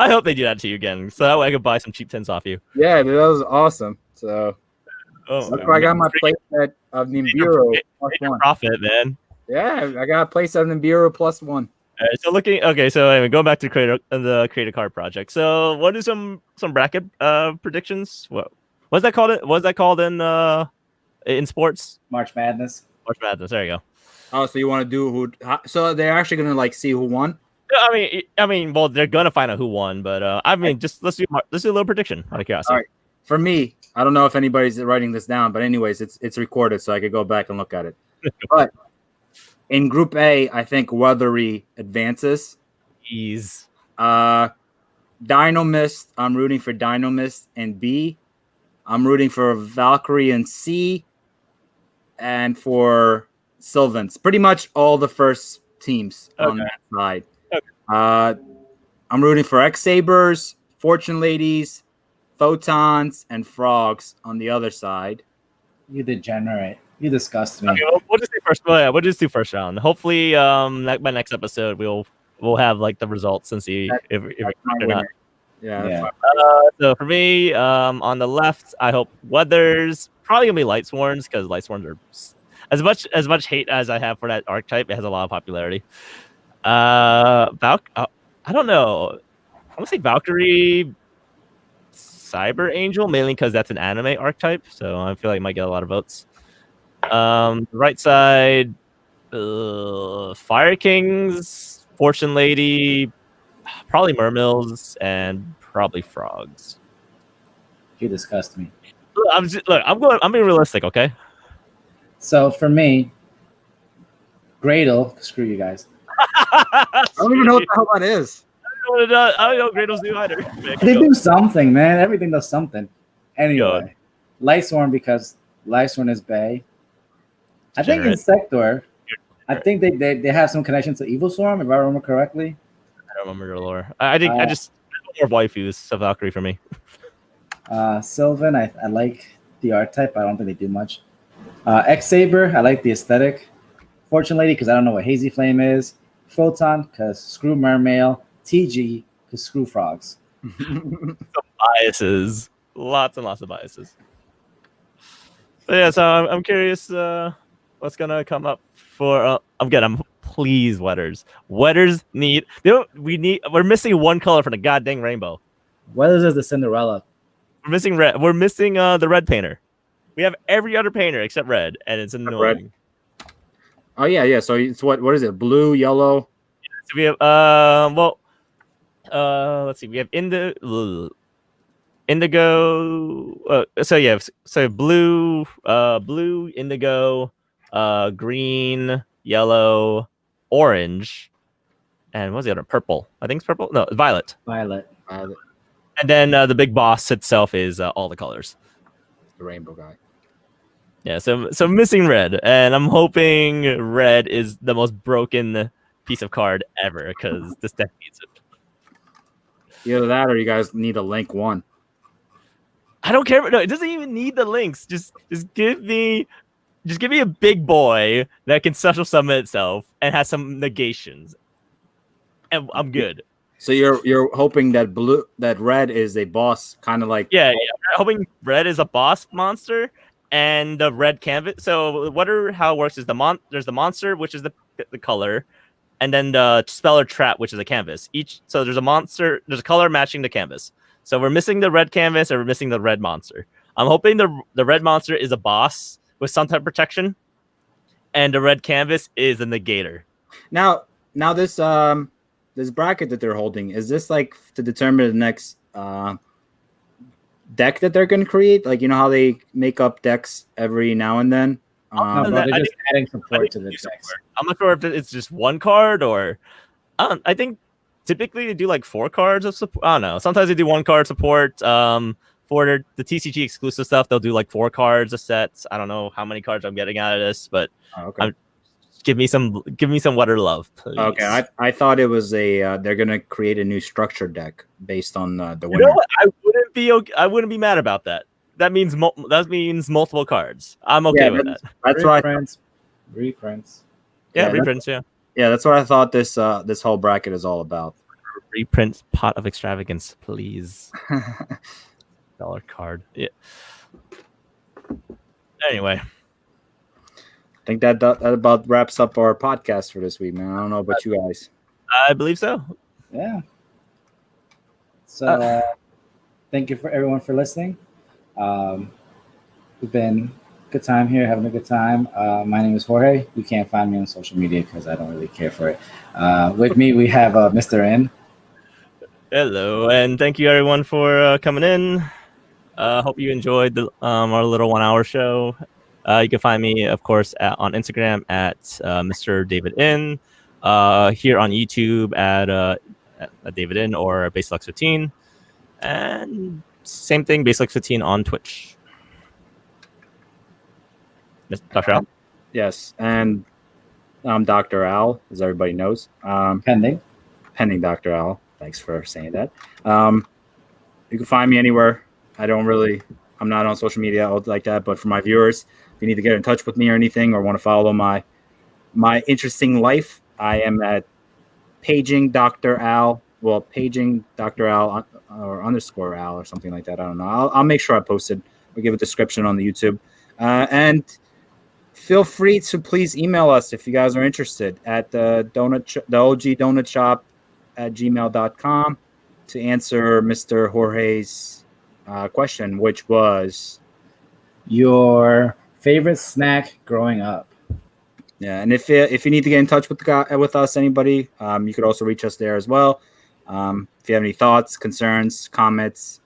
hope they do that to you again, so that way I could buy some cheap tins off you. Yeah, dude, that was awesome. So that's where I got my playset of Nibiru +1. Profit, man. Yeah, I got a playset of Nibiru +1. So anyway, going back to the create a card project. So what are some bracket predictions? What's that called? What's that called in sports? March Madness. March Madness. There you go. Oh, so you want to do who? So they're actually gonna like see who won? I mean, well, they're gonna find out who won, but just let's do a little prediction out of curiosity. All right. For me, I don't know if anybody's writing this down, but anyways, it's recorded, so I could go back and look at it. But in Group A, I think Weathery advances. Jeez. Dino Mist, I'm rooting for Dino Mist in B. I'm rooting for Valkyrie in C, and for Sylvans. Pretty much all the first teams on that side. Okay. I'm rooting for X-Sabers, Fortune Ladies, Photons, and Frogs on the other side. You degenerate. You disgust me. Okay, we'll just do first. Well, yeah, we'll just do first round. Hopefully, by next episode, we'll have like the results and see if or not. Yeah. So for me, on the left, I hope Weathers probably gonna be Light Sworns, because Light Sworns are as much hate as I have for that archetype. It has a lot of popularity. I don't know. I'm gonna say Valkyrie, Cyber Angel, mainly because that's an anime archetype, so I feel like it might get a lot of votes. Right side, Fire Kings, Fortune Lady, probably Mermills, and probably Frogs. You disgust me. I'm being realistic, okay? So for me, Gradle, screw you guys. I don't even know what the hell that is. I don't know Gradles do either. They do something, man. Everything does something. Anyway, Lightsworn, because Lightsworn is Bay. I think Insector, I think they have some connection to Evil Swarm, if I remember correctly. I don't remember the lore. I just more waifus, so Valkyrie for me. Sylvan, I like the archetype. I don't think they do much. X-Saber, I like the aesthetic. Fortune Lady, because I don't know what Hazy Flame is. Photon, because screw Mermail. TG, because screw Frogs. Some biases. Lots and lots of biases. But yeah, so I'm curious what's going to come up for... I'm please, Wetters. Wetters need... We're missing one color from the goddamn rainbow. Wetters is the Cinderella. We're missing red. We're missing the red painter. We have every other painter except red, and it's annoying. Red. Oh yeah. So it's what is it? Blue, yellow. So we have let's see. We have indigo. So blue, indigo, green, yellow, orange, and what's the other? Purple. I think it's purple. No, violet. Violet. And then the big boss itself is all the colors. The rainbow guy. Yeah, so missing red, and I'm hoping red is the most broken piece of card ever, because this deck needs it. Either that, or you guys need a link one. I don't care. No, it doesn't even need the links. Just give me a big boy that can special summon itself and has some negations, and I'm good. So you're hoping that red is a boss, kind of like yeah. I'm hoping red is a boss monster. And the red canvas. So how it works is there's the monster, which is the color, and then the spell or trap, which is a canvas. So there's a color matching the canvas. So we're missing the red canvas, or we're missing the red monster. I'm hoping the red monster is a boss with some type of protection, and the red canvas is a negator. Now this bracket that they're holding, is this like to determine the next deck that they're going to create? Like, you know how they make up decks every now and then? No, And bro, that- they're I just think- adding I support think to the it's decks. support. I'm not sure if it's just one card or I think typically they do like 4 cards of support. I don't know. Sometimes they do 1 card support. For the TCG exclusive stuff, they'll do like 4 cards a set. I don't know how many cards I'm getting out of this, but Okay. give me some water love, please. Okay, I thought it was they're gonna create a new structure deck based on the You winner. know what? I wouldn't be mad about that. That means multiple cards. I'm okay with that. That's what Reprints. Yeah, yeah, reprints. Yeah, that's what I thought this whole bracket is all about. reprint pot of extravagance, please. Dollar card. Yeah. Anyway, I think that about wraps up our podcast for this week, man. I don't know about you guys. I believe so. Yeah. So thank you for everyone for listening. We've been good time here, having a good time. My name is Jorge. You can't find me on social media because I don't really care for it. With me, we have Mr. N. Hello, and thank you everyone for coming in. Hope you enjoyed our little 1-hour show. You can find me, of course, on Instagram at Mr. David In, here on YouTube at David In or Baselux15, and same thing, Baselux15 on Twitch. Dr. Al? Yes, and I'm Dr. Al, as everybody knows. Pending Dr. Al. Thanks for saying that. You can find me anywhere. I'm not on social media like that, but for my viewers, if you need to get in touch with me or anything, or want to follow my interesting life, I am at paging Dr. Al. Well, paging Dr. Al or underscore Al or something like that. I don't know. I'll make sure I post it. We'll give a description on the YouTube. And feel free to please email us if you guys are interested at the OG Donut Shop at gmail.com to answer Mr. Jorge's question, which was your favorite snack growing up. Yeah, and if you need to get in touch with us, anybody, you could also reach us there as well. If you have any thoughts, concerns, comments,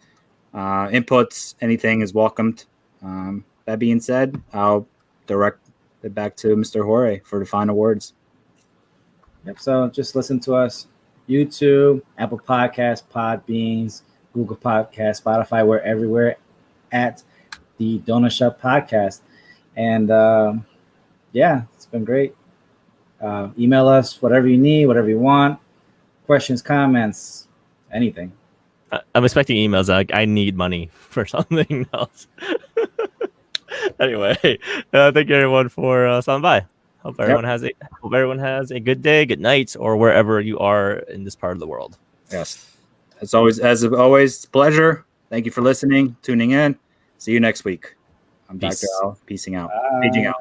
inputs, anything is welcomed. That being said, I'll direct it back to Mr. Jorge for the final words. Yep. So just listen to us. YouTube, Apple Podcasts, Podbeans, Google Podcasts, Spotify. We're everywhere at the Donut Shop Podcast. And yeah, it's been great. Email us whatever you need, whatever you want. Questions, comments, anything. I'm expecting emails like I need money for something else. Anyway, thank you everyone for stopping by. Hope everyone has a good day, good night, or wherever you are in this part of the world. Yes. As always, pleasure. Thank you for listening, tuning in. See you next week. I'm Peace. Dr. Al. Peacing out. Paging out.